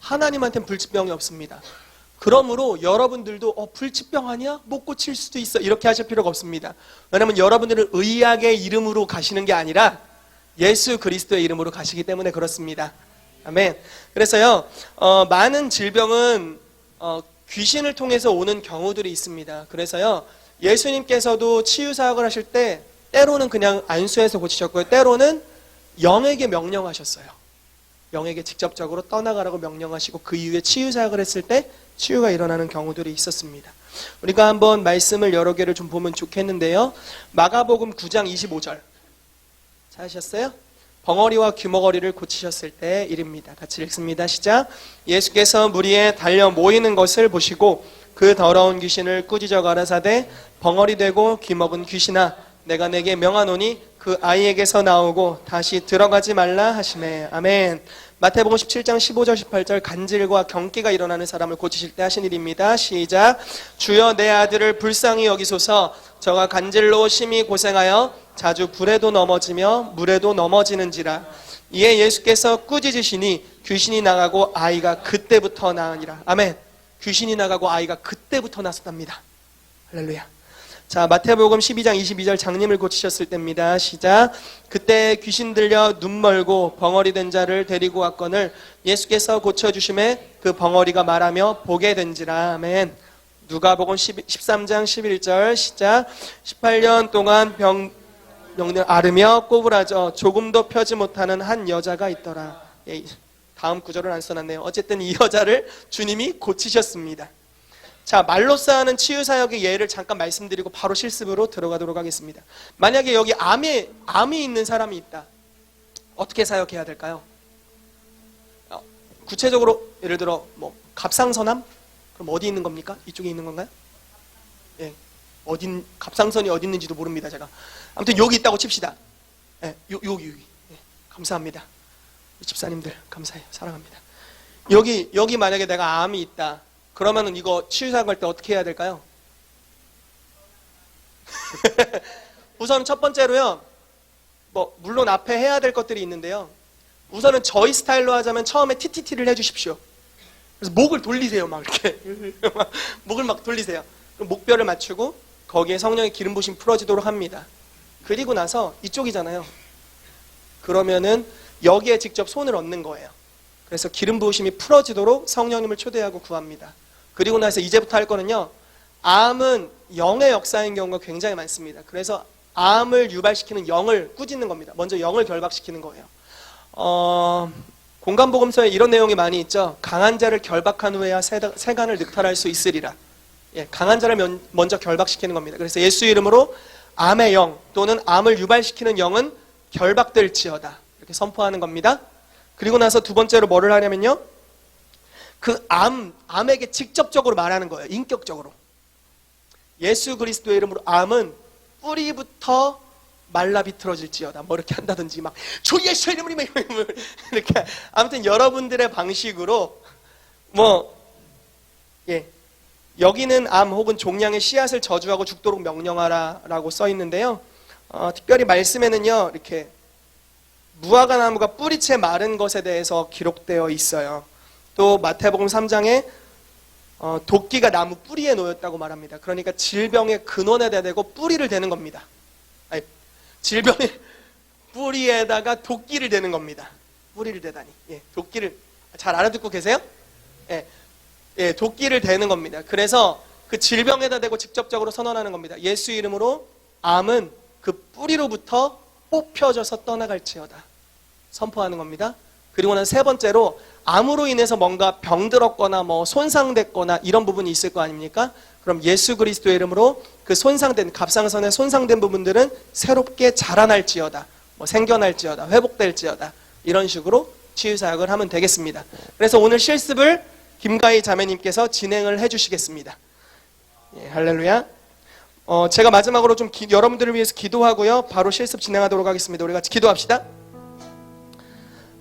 A: 하나님한테는 불치병이 없습니다. 그러므로 여러분들도 불치병 아니야? 못 고칠 수도 있어. 이렇게 하실 필요가 없습니다. 왜냐하면 여러분들은 의학의 이름으로 가시는 게 아니라 예수 그리스도의 이름으로 가시기 때문에 그렇습니다. 아멘. 그래서요, 많은 질병은 귀신을 통해서 오는 경우들이 있습니다. 그래서요, 예수님께서도 치유 사역을 하실 때 때로는 그냥 안수해서 고치셨고요, 때로는 영에게 명령하셨어요. 영에게 직접적으로 떠나가라고 명령하시고 그 이후에 치유 사역을 했을 때 치유가 일어나는 경우들이 있었습니다. 우리가 한번 말씀을 여러 개를 좀 보면 좋겠는데요. 마가복음 9장 25절 찾으셨어요? 벙어리와 귀머거리를 고치셨을 때 일입니다. 같이 읽습니다. 시작. 예수께서 무리에 달려 모이는 것을 보시고 그 더러운 귀신을 꾸짖어 가라사대 벙어리 되고 귀먹은 귀신아, 내가 내게 명하노니 그 아이에게서 나오고 다시 들어가지 말라 하시매. 아멘. 마태복음 17장 15절 18절 간질과 경기가 일어나는 사람을 고치실 때 하신 일입니다. 시작. 주여 내 아들을 불쌍히 여기소서. 저가 간질로 심히 고생하여 자주 불에도 넘어지며 물에도 넘어지는지라. 이에 예수께서 꾸짖으시니 귀신이 나가고 아이가 그때부터 나으니라. 아멘. 귀신이 나가고 아이가 그때부터 났었답니다. 할렐루야. 자, 마태복음 12장 22절 장님을 고치셨을 때입니다. 시작. 그때 귀신 들려 눈 멀고 벙어리 된 자를 데리고 왔거늘 예수께서 고쳐주심에 그 벙어리가 말하며 보게 된지라. 아멘. 누가복음 13장 11절 시작. 18년 동안 병을 앓으며 꼬부라져 조금도 펴지 못하는 한 여자가 있더라. 예, 다음 구절을 안 써놨네요. 어쨌든 이 여자를 주님이 고치셨습니다. 자, 말로써 하는 치유사역의 예를 잠깐 말씀드리고 바로 실습으로 들어가도록 하겠습니다. 만약에 여기 암이 있는 사람이 있다. 어떻게 사역해야 될까요? 구체적으로 예를 들어 뭐 갑상선암? 그럼 어디 있는 겁니까? 이쪽에 있는 건가요? 예, 갑상선이 어디 있는지도 모릅니다, 제가. 아무튼 여기 있다고 칩시다. 예, 여기. 예, 감사합니다. 우리 집사님들 감사해요. 사랑합니다. 여기 만약에 내가 암이 있다. 그러면은 이거 치유사역할 때 어떻게 해야 될까요? 우선 첫 번째로요. 뭐 물론 앞에 해야 될 것들이 있는데요. 우선은 저희 스타일로 하자면 처음에 TTT를 해주십시오. 그래서 목을 돌리세요, 막 이렇게 목을 막 돌리세요. 그럼 목뼈를 맞추고 거기에 성령의 기름 부심 풀어지도록 합니다. 그리고 나서 이쪽이잖아요. 그러면은 여기에 직접 손을 얹는 거예요. 그래서 기름 부으심이 풀어지도록 성령님을 초대하고 구합니다. 그리고 나서 이제부터 할 거는요. 암은 영의 역사인 경우가 굉장히 많습니다. 그래서 암을 유발시키는 영을 꾸짖는 겁니다. 먼저 영을 결박시키는 거예요. 공간복음서에 이런 내용이 많이 있죠. 강한 자를 결박한 후에야 세간을 늑탈할 수 있으리라. 예, 강한 자를 먼저 결박시키는 겁니다. 그래서 예수 이름으로 암의 영 또는 암을 유발시키는 영은 결박될지어다. 이렇게 선포하는 겁니다. 그리고 나서 두 번째로 뭐를 하냐면요. 그 암에게 직접적으로 말하는 거예요. 인격적으로. 예수 그리스도의 이름으로 암은 뿌리부터 말라 비틀어질지어다. 뭐 이렇게 한다든지 막 주 예수 이름으로 이렇게 아무튼 여러분들의 방식으로 여기는 암 혹은 종양의 씨앗을 저주하고 죽도록 명령하라라고 써 있는데요. 특별히 말씀에는요. 이렇게 무화과 나무가 뿌리채 마른 것에 대해서 기록되어 있어요. 또 마태복음 3장에 도끼가 나무 뿌리에 놓였다고 말합니다. 그러니까 질병의 근원에다 대고 뿌리를 대는 겁니다. 아니, 질병의 뿌리에다가 도끼를 대는 겁니다. 뿌리를 대다니. 예, 도끼를 잘 알아듣고 계세요? 예, 도끼를 대는 겁니다. 그래서 그 질병에다 대고 직접적으로 선언하는 겁니다. 예수 이름으로 암은 그 뿌리로부터 뽑혀져서 떠나갈지어다. 선포하는 겁니다. 그리고 나서 세 번째로 암으로 인해서 뭔가 병들었거나 뭐 손상됐거나 이런 부분이 있을 거 아닙니까? 그럼 예수 그리스도의 이름으로 그 손상된 갑상선에 손상된 부분들은 새롭게 자라날지어다. 뭐 생겨날지어다. 회복될지어다. 이런 식으로 치유사역을 하면 되겠습니다. 그래서 오늘 실습을 김가희 자매님께서 진행을 해주시겠습니다. 예, 할렐루야. 제가 마지막으로 좀 여러분들을 위해서 기도하고요. 바로 실습 진행하도록 하겠습니다. 우리 같이 기도합시다.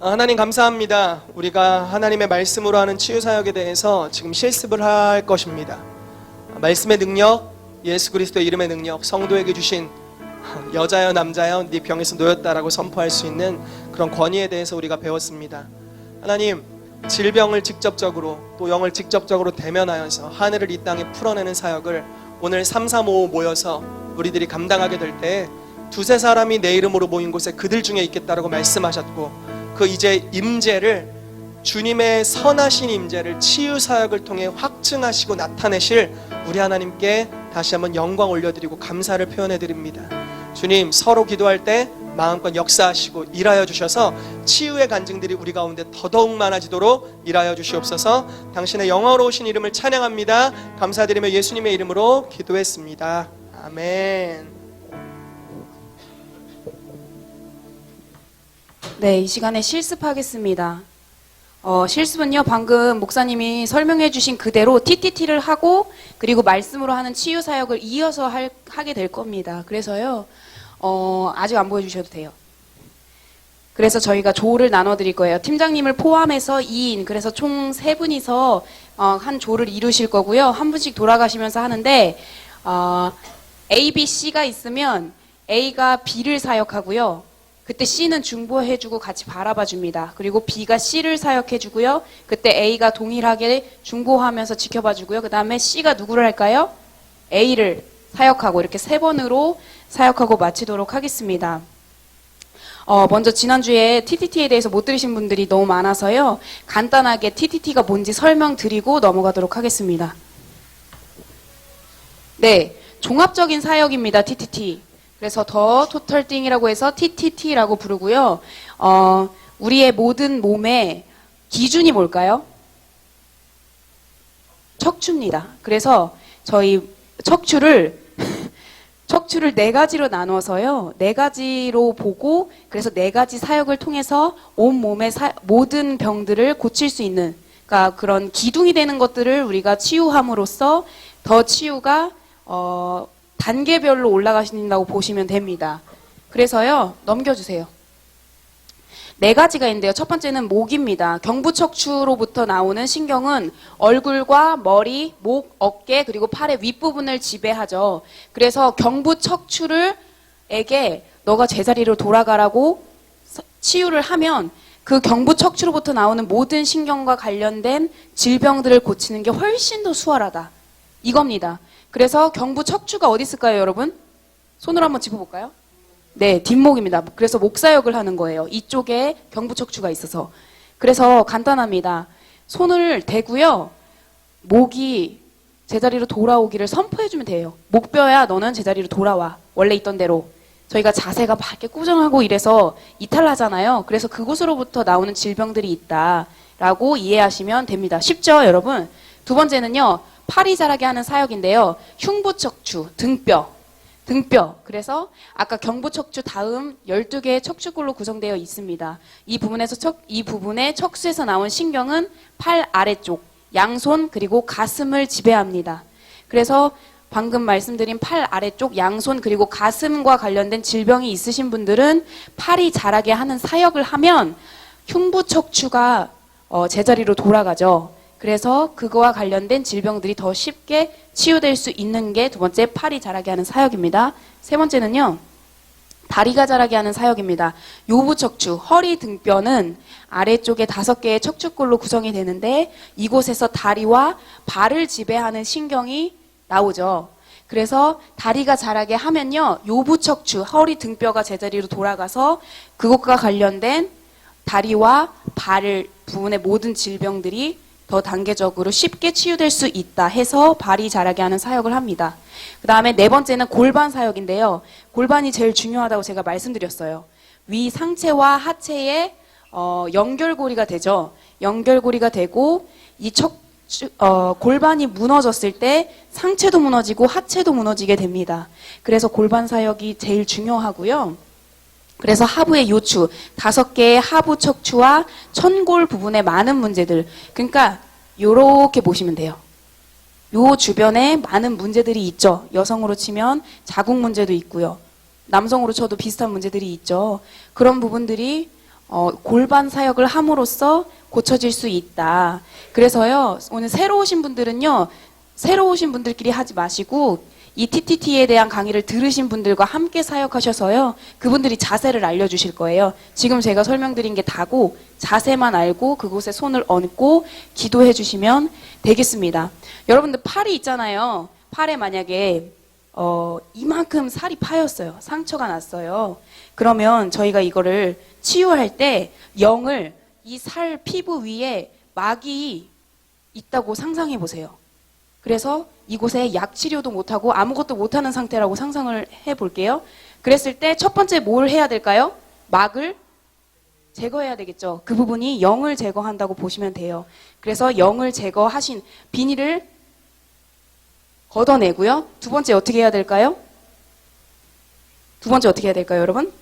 A: 하나님 감사합니다. 우리가 하나님의 말씀으로 하는 치유사역에 대해서 지금 실습을 할 것입니다. 말씀의 능력, 예수 그리스도의 이름의 능력, 성도에게 주신 여자여 남자여 네 병에서 놓였다라고 선포할 수 있는 그런 권위에 대해서 우리가 배웠습니다. 하나님, 질병을 직접적으로 또 영을 직접적으로 대면하여서 하늘을 이 땅에 풀어내는 사역을 오늘 335 모여서 우리들이 감당하게 될 때 두세 사람이 내 이름으로 모인 곳에 그들 중에 있겠다라고 말씀하셨고 그 이제 임재를 주님의 선하신 임재를 치유사역을 통해 확증하시고 나타내실 우리 하나님께 다시 한번 영광 올려드리고 감사를 표현해드립니다. 주님, 서로 기도할 때 마음껏 역사하시고 일하여 주셔서 치유의 간증들이 우리 가운데 더더욱 많아지도록 일하여 주시옵소서. 당신의 영화로우신 이름을 찬양합니다. 감사드리며 예수님의 이름으로 기도했습니다. 아멘.
J: 네, 이 시간에 실습하겠습니다. 실습은요, 방금 목사님이 설명해 주신 그대로 TTT를 하고 그리고 말씀으로 하는 치유 사역을 이어서 하게 될 겁니다. 그래서요, 아직 안 보여주셔도 돼요. 그래서 저희가 조를 나눠드릴 거예요. 팀장님을 포함해서 2인, 그래서 총 3분이서 한 조를 이루실 거고요. 한 분씩 돌아가시면서 하는데 A, B, C가 있으면 A가 B를 사역하고요. 그때 C는 중보해주고 같이 바라봐줍니다. 그리고 B가 C를 사역해주고요. 그때 A가 동일하게 중보하면서 지켜봐주고요. 그 다음에 C가 누구를 할까요? A를 사역하고 이렇게 3번으로 사역하고 마치도록 하겠습니다. 먼저 지난주에 TTT에 대해서 못 들으신 분들이 너무 많아서요. 간단하게 TTT가 뭔지 설명드리고 넘어가도록 하겠습니다. 네, 종합적인 사역입니다. TTT. 그래서 더 토털띵이라고 해서 TTT라고 부르고요. 우리의 모든 몸의 기준이 뭘까요? 척추입니다. 그래서 저희 척추를 4가지로 나눠서요. 4가지로 보고 그래서 4가지 사역을 통해서 온 몸의 모든 병들을 고칠 수 있는, 그러니까 그런 기둥이 되는 것들을 우리가 치유함으로써 더 치유가 단계별로 올라가신다고 보시면 됩니다. 그래서요. 넘겨주세요. 4가지가 있는데요. 첫 번째는 목입니다. 경부척추로부터 나오는 신경은 얼굴과 머리, 목, 어깨 그리고 팔의 윗부분을 지배하죠. 그래서 경부척추에게 너가 제자리로 돌아가라고 치유를 하면 그 경부척추로부터 나오는 모든 신경과 관련된 질병들을 고치는 게 훨씬 더 수월하다. 이겁니다. 그래서 경부척추가 어디 있을까요, 여러분? 손으로 한번 짚어볼까요? 네, 뒷목입니다. 그래서 목사역을 하는 거예요. 이쪽에 경부척추가 있어서. 그래서 간단합니다. 손을 대고요. 목이 제자리로 돌아오기를 선포해주면 돼요. 목뼈야 너는 제자리로 돌아와. 원래 있던 대로. 저희가 자세가 막 이렇게 꾸정하고 이래서 이탈하잖아요. 그래서 그곳으로부터 나오는 질병들이 있다라고 이해하시면 됩니다. 쉽죠, 여러분? 두 번째는요. 팔이 자라게 하는 사역인데요. 흉부척추, 등뼈. 그래서 아까 경부척추 다음 12개의 척추골로 구성되어 있습니다. 이 부분의 척수에서 나온 신경은 팔 아래쪽, 양손 그리고 가슴을 지배합니다. 그래서 방금 말씀드린 팔 아래쪽, 양손 그리고 가슴과 관련된 질병이 있으신 분들은 팔이 자라게 하는 사역을 하면 흉부척추가 제자리로 돌아가죠. 그래서 그거와 관련된 질병들이 더 쉽게 치유될 수 있는 게 두 번째 팔이 자라게 하는 사역입니다. 세 번째는요. 다리가 자라게 하는 사역입니다. 요부척추, 허리 등뼈는 아래쪽에 5개의 척추골로 구성이 되는데 이곳에서 다리와 발을 지배하는 신경이 나오죠. 그래서 다리가 자라게 하면요. 요부척추, 허리 등뼈가 제자리로 돌아가서 그것과 관련된 다리와 발 부분의 모든 질병들이 더 단계적으로 쉽게 치유될 수 있다 해서 발이 자라게 하는 사역을 합니다. 그 다음에 4번째는 골반 사역인데요. 골반이 제일 중요하다고 제가 말씀드렸어요. 위 상체와 하체의 연결고리가 되죠. 연결고리가 되고 이 골반이 무너졌을 때 상체도 무너지고 하체도 무너지게 됩니다. 그래서 골반 사역이 제일 중요하고요. 그래서 하부의 요추, 5개의 하부 척추와 천골 부분에 많은 문제들, 그러니까 요렇게 보시면 돼요. 요 주변에 많은 문제들이 있죠. 여성으로 치면 자궁 문제도 있고요. 남성으로 쳐도 비슷한 문제들이 있죠. 그런 부분들이 골반 사역을 함으로써 고쳐질 수 있다. 그래서요, 오늘 새로 오신 분들은요, 새로 오신 분들끼리 하지 마시고 이 TTT에 대한 강의를 들으신 분들과 함께 사역하셔서요. 그분들이 자세를 알려주실 거예요. 지금 제가 설명드린 게 다고 자세만 알고 그곳에 손을 얹고 기도해 주시면 되겠습니다. 여러분들 팔이 있잖아요. 팔에 만약에 이만큼 살이 파였어요. 상처가 났어요. 그러면 저희가 이거를 치유할 때 영을 이 살 피부 위에 막이 있다고 상상해 보세요. 그래서 이곳에 약 치료도 못하고 아무것도 못하는 상태라고 상상을 해볼게요. 그랬을 때 첫 번째 뭘 해야 될까요? 막을 제거해야 되겠죠. 그 부분이 영을 제거한다고 보시면 돼요. 그래서 영을 제거하신 비닐을 걷어내고요. 두 번째 어떻게 해야 될까요? 여러분?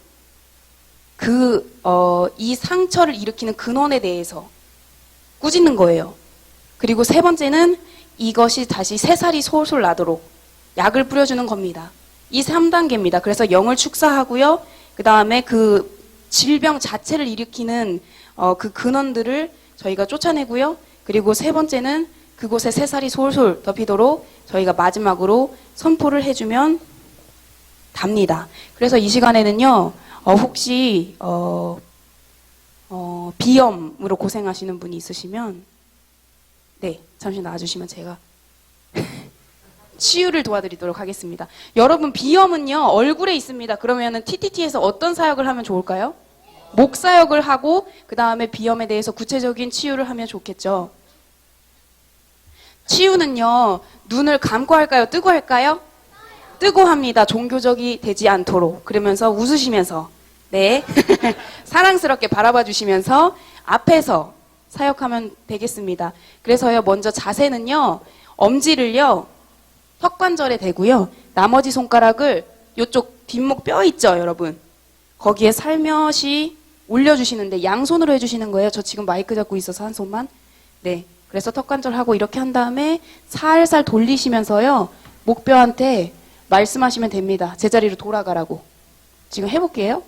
J: 이 상처를 일으키는 근원에 대해서 꾸짖는 거예요. 그리고 세 번째는 이것이 다시 새살이 솔솔 나도록 약을 뿌려주는 겁니다. 이 3단계입니다. 그래서 영을 축사하고요. 그 다음에 그 질병 자체를 일으키는 그 근원들을 저희가 쫓아내고요. 그리고 세 번째는 그곳에 새살이 솔솔 덮이도록 저희가 마지막으로 선포를 해주면 답니다. 그래서 이 시간에는요, 혹시 비염으로 고생하시는 분이 있으시면, 네, 잠시 나와주시면 제가 치유를 도와드리도록 하겠습니다. 여러분, 비염은요, 얼굴에 있습니다. 그러면은 TTT에서 어떤 사역을 하면 좋을까요? 목 사역을 하고, 그 다음에 비염에 대해서 구체적인 치유를 하면 좋겠죠. 치유는요, 눈을 감고 할까요? 뜨고 할까요? 뜨고 합니다. 종교적이 되지 않도록. 그러면서 웃으시면서, 네. 사랑스럽게 바라봐 주시면서 앞에서 사역하면 되겠습니다. 그래서요, 먼저 자세는요, 엄지를요, 턱관절에 대고요, 나머지 손가락을 이쪽 뒷목 뼈 있죠, 여러분? 거기에 살며시 올려주시는데 양손으로 해주시는 거예요. 저 지금 마이크 잡고 있어서 한 손만. 네. 그래서 턱관절하고 이렇게 한 다음에 살살 돌리시면서요, 목뼈한테 말씀하시면 됩니다. 제자리로 돌아가라고. 지금 해볼게요.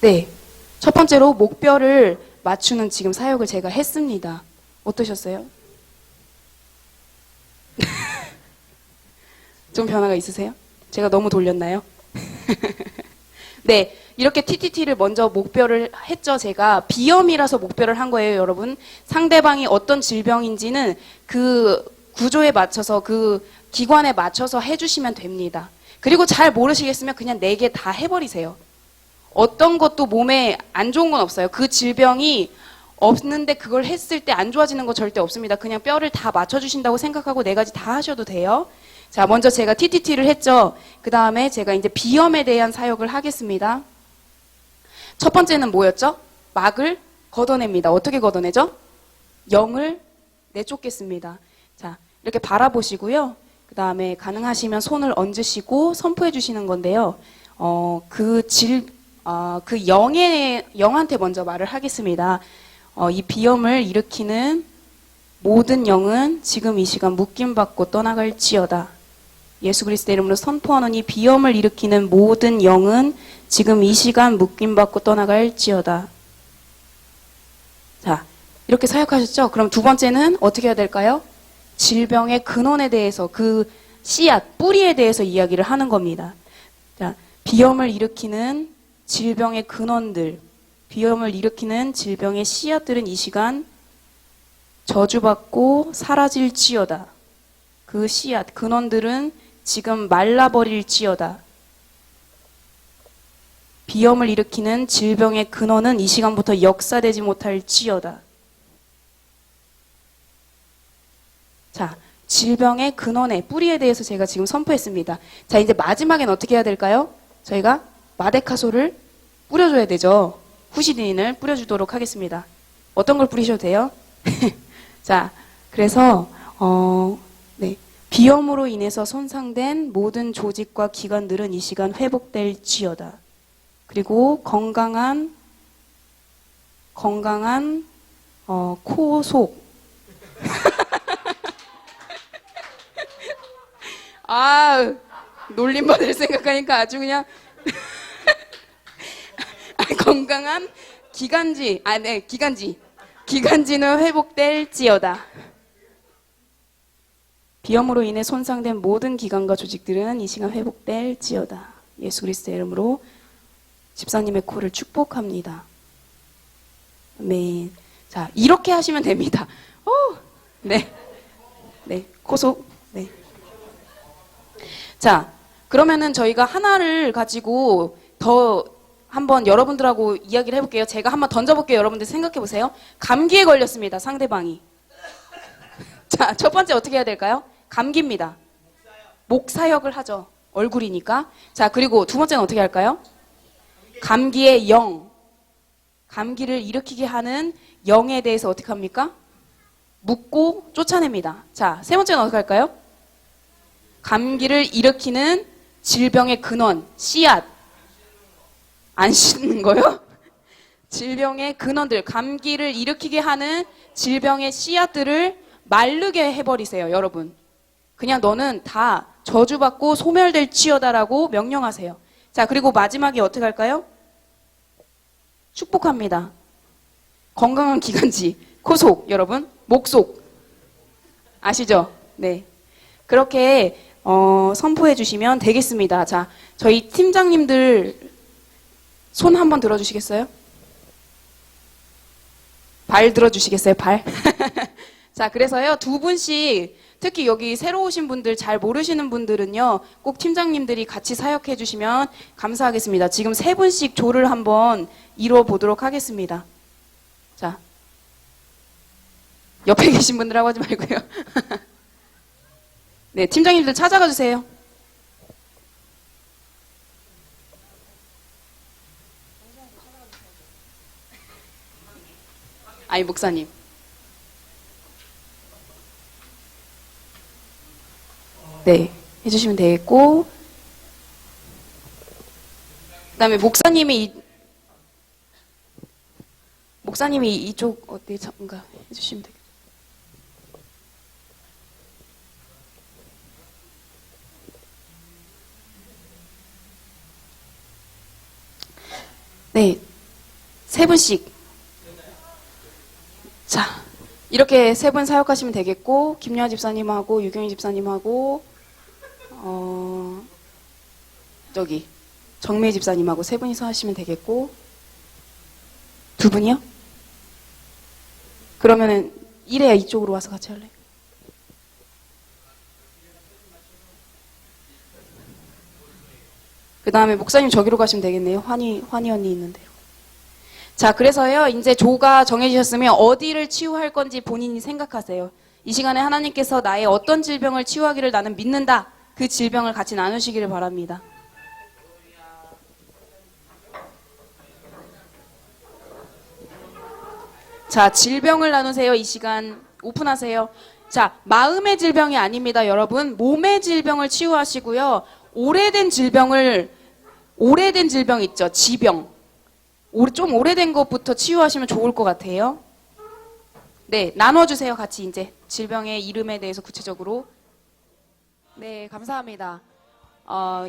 J: 네. 첫 번째로 목뼈를 맞추는 지금 사역을 제가 했습니다. 어떠셨어요? 좀 변화가 있으세요? 제가 너무 돌렸나요? 네. 이렇게 TTT를 먼저 목뼈를 했죠. 제가 비염이라서 목뼈를 한 거예요, 여러분. 상대방이 어떤 질병인지는 그 구조에 맞춰서 그 기관에 맞춰서 해주시면 됩니다. 그리고 잘 모르시겠으면 그냥 4개 다 해버리세요. 어떤 것도 몸에 안 좋은 건 없어요. 그 질병이 없는데 그걸 했을 때 안 좋아지는 거 절대 없습니다. 그냥 뼈를 다 맞춰주신다고 생각하고 4가지 다 하셔도 돼요. 자, 먼저 제가 TTT를 했죠. 그 다음에 제가 이제 비염에 대한 사역을 하겠습니다. 첫 번째는 뭐였죠? 막을 걷어냅니다. 어떻게 걷어내죠? 영을 내쫓겠습니다. 자, 이렇게 바라보시고요. 그 다음에 가능하시면 손을 얹으시고 선포해 주시는 건데요. 그 영한테 먼저 말을 하겠습니다. 이 비염을 일으키는 모든 영은 지금 이 시간 묶임받고 떠나갈지어다. 예수 그리스도의 이름으로 선포하는 이 비염을 일으키는 모든 영은 지금 이 시간 묶임받고 떠나갈지어다. 자, 이렇게 사역하셨죠? 그럼 두 번째는 어떻게 해야 될까요? 질병의 근원에 대해서, 그 씨앗, 뿌리에 대해서 이야기를 하는 겁니다. 자, 비염을 일으키는 질병의 근원들, 비염을 일으키는 질병의 씨앗들은 이 시간 저주받고 사라질지어다. 그 씨앗, 근원들은 지금 말라버릴지어다. 비염을 일으키는 질병의 근원은 이 시간부터 역사되지 못할지어다. 자, 질병의 근원의 뿌리에 대해서 제가 지금 선포했습니다. 자, 이제 마지막엔 어떻게 해야 될까요? 저희가 마데카소를 뿌려줘야 되죠. 후시딘을 뿌려주도록 하겠습니다. 어떤 걸 뿌리셔도 돼요? 자, 그래서 네, 비염으로 인해서 손상된 모든 조직과 기관들은 이 시간 회복될지어다. 그리고 건강한 코, 속. 아, 놀림받을 생각하니까 아주 그냥 건강한 기관지는 회복될지어다. 비염으로 인해 손상된 모든 기관과 조직들은 이 시간 회복될지어다. 예수 그리스도의 이름으로 집사님의 코를 축복합니다. 아멘. 자, 이렇게 하시면 됩니다. 네, 코속. 네. 자, 그러면은 저희가 하나를 가지고 더 한번 여러분들하고 이야기를 해볼게요. 제가 한번 던져볼게요. 여러분들 생각해보세요. 감기에 걸렸습니다. 상대방이. 자, 첫 번째 어떻게 해야 될까요? 감기입니다. 목 사역을 하죠. 얼굴이니까. 자, 그리고 두 번째는 어떻게 할까요? 감기의 영. 감기를 일으키게 하는 영에 대해서 어떻게 합니까? 묻고 쫓아냅니다. 자, 세 번째는 어떻게 할까요? 감기를 일으키는 질병의 근원, 씨앗. 안 씻는 거요? 질병의 근원들, 감기를 일으키게 하는 질병의 씨앗들을 마르게 해버리세요, 여러분. 그냥 너는 다 저주받고 소멸될지어다라고 명령하세요. 자, 그리고 마지막에 어떻게 할까요? 축복합니다. 건강한 기관지, 코속, 여러분, 목속. 아시죠? 네. 그렇게 선포해 주시면 되겠습니다. 자, 저희 팀장님들 손 한번 들어주시겠어요? 발 들어주시겠어요? 발? 자, 그래서요, 두 분씩, 특히 여기 새로 오신 분들, 잘 모르시는 분들은요, 꼭 팀장님들이 같이 사역해 주시면 감사하겠습니다. 지금 세 분씩 조를 한번 이루어 보도록 하겠습니다. 자, 옆에 계신 분들하고 하지 말고요. 네, 팀장님들 찾아가 주세요. 아니, 목사님. 네, 해주시면 되겠고, 그 다음에 목사님이 이쪽 어디 잠깐 해주시면 되겠죠. 네, 세 분씩. 자, 이렇게 세 분 사역하시면 되겠고, 김여아 집사님하고 유경희 집사님하고 저기 정미 집사님하고 세 분이서 하시면 되겠고, 두 분이요? 그러면은 이래야 이쪽으로 와서 같이 할래? 그 다음에 목사님 저기로 가시면 되겠네요. 환희 언니 있는 데로. 자, 그래서요, 이제 조가 정해지셨으면 어디를 치유할 건지 본인이 생각하세요. 이 시간에 하나님께서 나의 어떤 질병을 치유하기를 나는 믿는다. 그 질병을 같이 나누시기를 바랍니다. 자, 질병을 나누세요. 이 시간 오픈하세요. 자, 마음의 질병이 아닙니다, 여러분. 몸의 질병을 치유하시고요. 오래된 질병 있죠. 지병. 좀 오래된 것부터 치유하시면 좋을 것 같아요. 네, 나눠주세요. 같이 이제 질병의 이름에 대해서 구체적으로. 네, 감사합니다.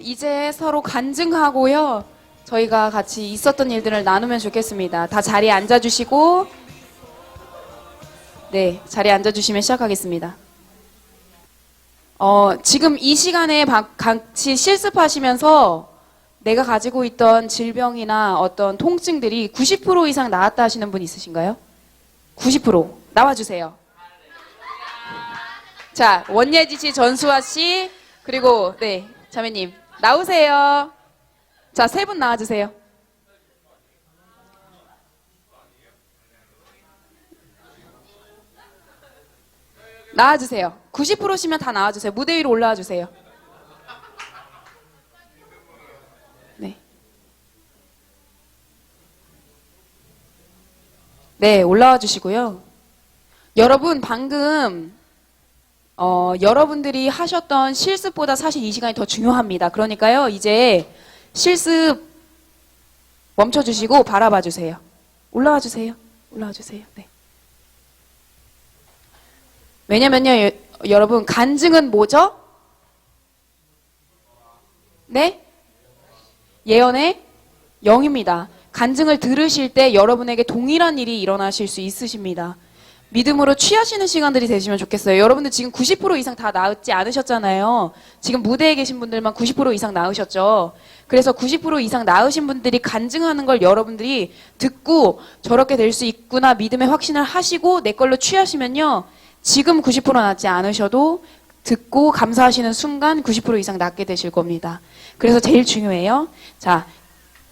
J: 이제 서로 간증하고요. 저희가 같이 있었던 일들을 나누면 좋겠습니다. 다 자리에 앉아주시고, 네, 자리에 앉아주시면 시작하겠습니다. 지금 이 시간에 같이 실습하시면서 내가 가지고 있던 질병이나 어떤 통증들이 90% 이상 나았다 하시는 분 있으신가요? 90% 나와주세요. 자, 원예지 씨, 전수아 씨, 그리고 네, 자매님 나오세요. 자, 세 분 나와주세요. 나와주세요. 90%시면 다 나와주세요. 무대 위로 올라와 주세요. 네. 네, 올라와 주시고요. 여러분, 방금 여러분들이 하셨던 실습보다 사실 이 시간이 더 중요합니다. 그러니까요, 이제 실습 멈춰주시고 바라봐 주세요. 올라와 주세요. 올라와 주세요. 네. 왜냐면요, 여러분, 간증은 뭐죠? 네? 예언의 영입니다. 간증을 들으실 때 여러분에게 동일한 일이 일어나실 수 있으십니다. 믿음으로 취하시는 시간들이 되시면 좋겠어요. 여러분들 지금 90% 이상 다 나았지 않으셨잖아요. 지금 무대에 계신 분들만 90% 이상 나으셨죠. 그래서 90% 이상 나으신 분들이 간증하는 걸 여러분들이 듣고 저렇게 될 수 있구나 믿음의 확신을 하시고 내 걸로 취하시면요. 지금 90% 낫지 않으셔도 듣고 감사하시는 순간 90% 이상 낫게 되실 겁니다. 그래서 제일 중요해요. 자,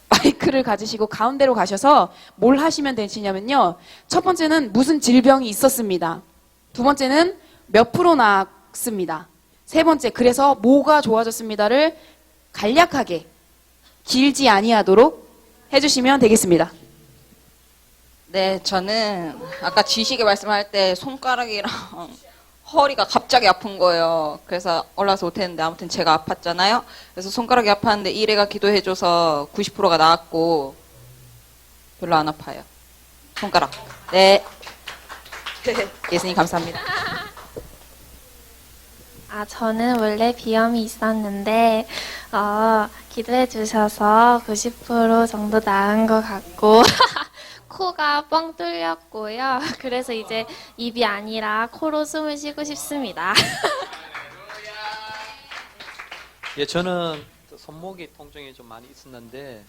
J: 마이크를 가지시고 가운데로 가셔서 뭘 하시면 되시냐면요. 첫 번째는 무슨 질병이 있었습니다. 두 번째는 몇 프로 나았습니다. 세 번째, 그래서 뭐가 좋아졌습니다를 간략하게 길지 아니하도록 해주시면 되겠습니다.
K: 네, 저는 아까 지식의 말씀할 때 손가락이랑 허리가 갑자기 아픈 거예요. 그래서 올라와서 못했는데 아무튼 제가 아팠잖아요. 그래서 손가락이 아팠는데 이래가 기도해줘서 90%가 나았고 별로 안 아파요. 손가락. 네. 예수님 감사합니다.
C: 저는 원래 비염이 있었는데 기도해 주셔서 90% 정도 나은 것 같고 코가 뻥 뚫렸고요. 그래서 이제 입이 아니라 코로 숨을 쉬고 싶습니다.
G: 예, 저는 손목이 통증이 좀 많이 있었는데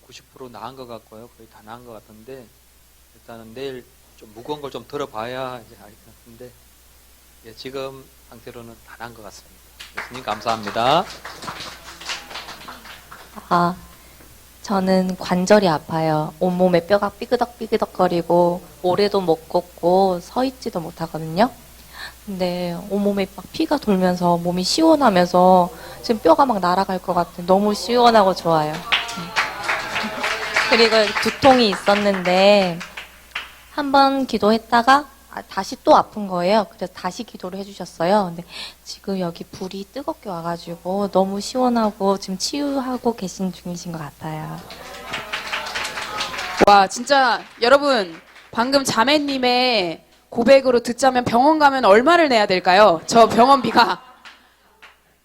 G: 90% 나은 것 같고요. 거의 다 나은 것 같은데 일단은 내일 좀 무거운 걸 좀 들어봐야 이제 알 것 같은데 예, 지금 상태로는 다 나은 것 같습니다. 예수님 감사합니다.
C: 저는 관절이 아파요. 온몸에 뼈가 삐그덕삐그덕거리고 오래도 못 걷고 서 있지도 못하거든요. 근데 온몸에 막 피가 돌면서 몸이 시원하면서 지금 뼈가 막 날아갈 것 같아요. 너무 시원하고 좋아요. 그리고 두통이 있었는데 한번 기도했다가 다시 또 아픈 거예요. 그래서 다시 기도를 해주셨어요. 근데 지금 여기 불이 뜨겁게 와가지고 너무 시원하고 지금 치유하고 계신 중이신 것 같아요.
J: 와, 진짜 여러분 방금 자매님의 고백으로 듣자면 병원 가면 얼마를 내야 될까요? 저 병원비가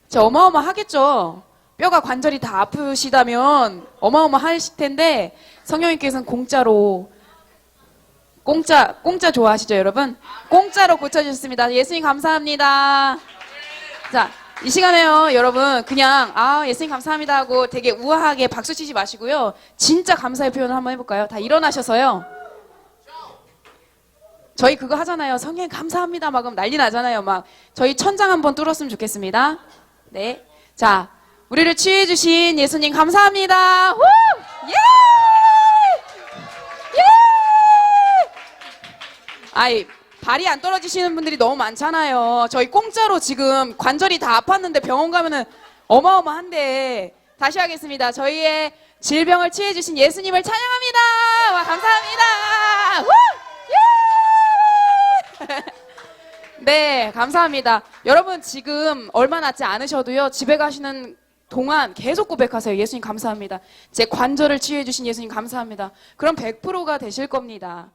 J: 진짜 어마어마하겠죠. 뼈가 관절이 다 아프시다면 어마어마하실 텐데 성령님께서는 공짜 좋아하시죠, 여러분? 공짜로 고쳐주셨습니다. 예수님 감사합니다. 자, 이 시간에요, 여러분, 그냥, 예수님 감사합니다 하고 되게 우아하게 박수 치지 마시고요. 진짜 감사의 표현을 한번 해볼까요? 다 일어나셔서요. 저희 그거 하잖아요. 성령 감사합니다. 막 그럼 난리 나잖아요. 막, 저희 천장 한번 뚫었으면 좋겠습니다. 네. 자, 우리를 치유해주신 예수님 감사합니다. 후! 예! 아이, 발이 안 떨어지시는 분들이 너무 많잖아요. 저희 공짜로 지금 관절이 다 아팠는데 병원 가면은 어마어마한데. 다시 하겠습니다. 저희의 질병을 치유해주신 예수님을 찬양합니다. 와, 감사합니다. 후! 예! 네, 감사합니다. 여러분 지금 얼마 남지 않으셔도요. 집에 가시는 동안 계속 고백하세요. 예수님 감사합니다. 제 관절을 치유해주신 예수님 감사합니다. 그럼 100%가 되실 겁니다.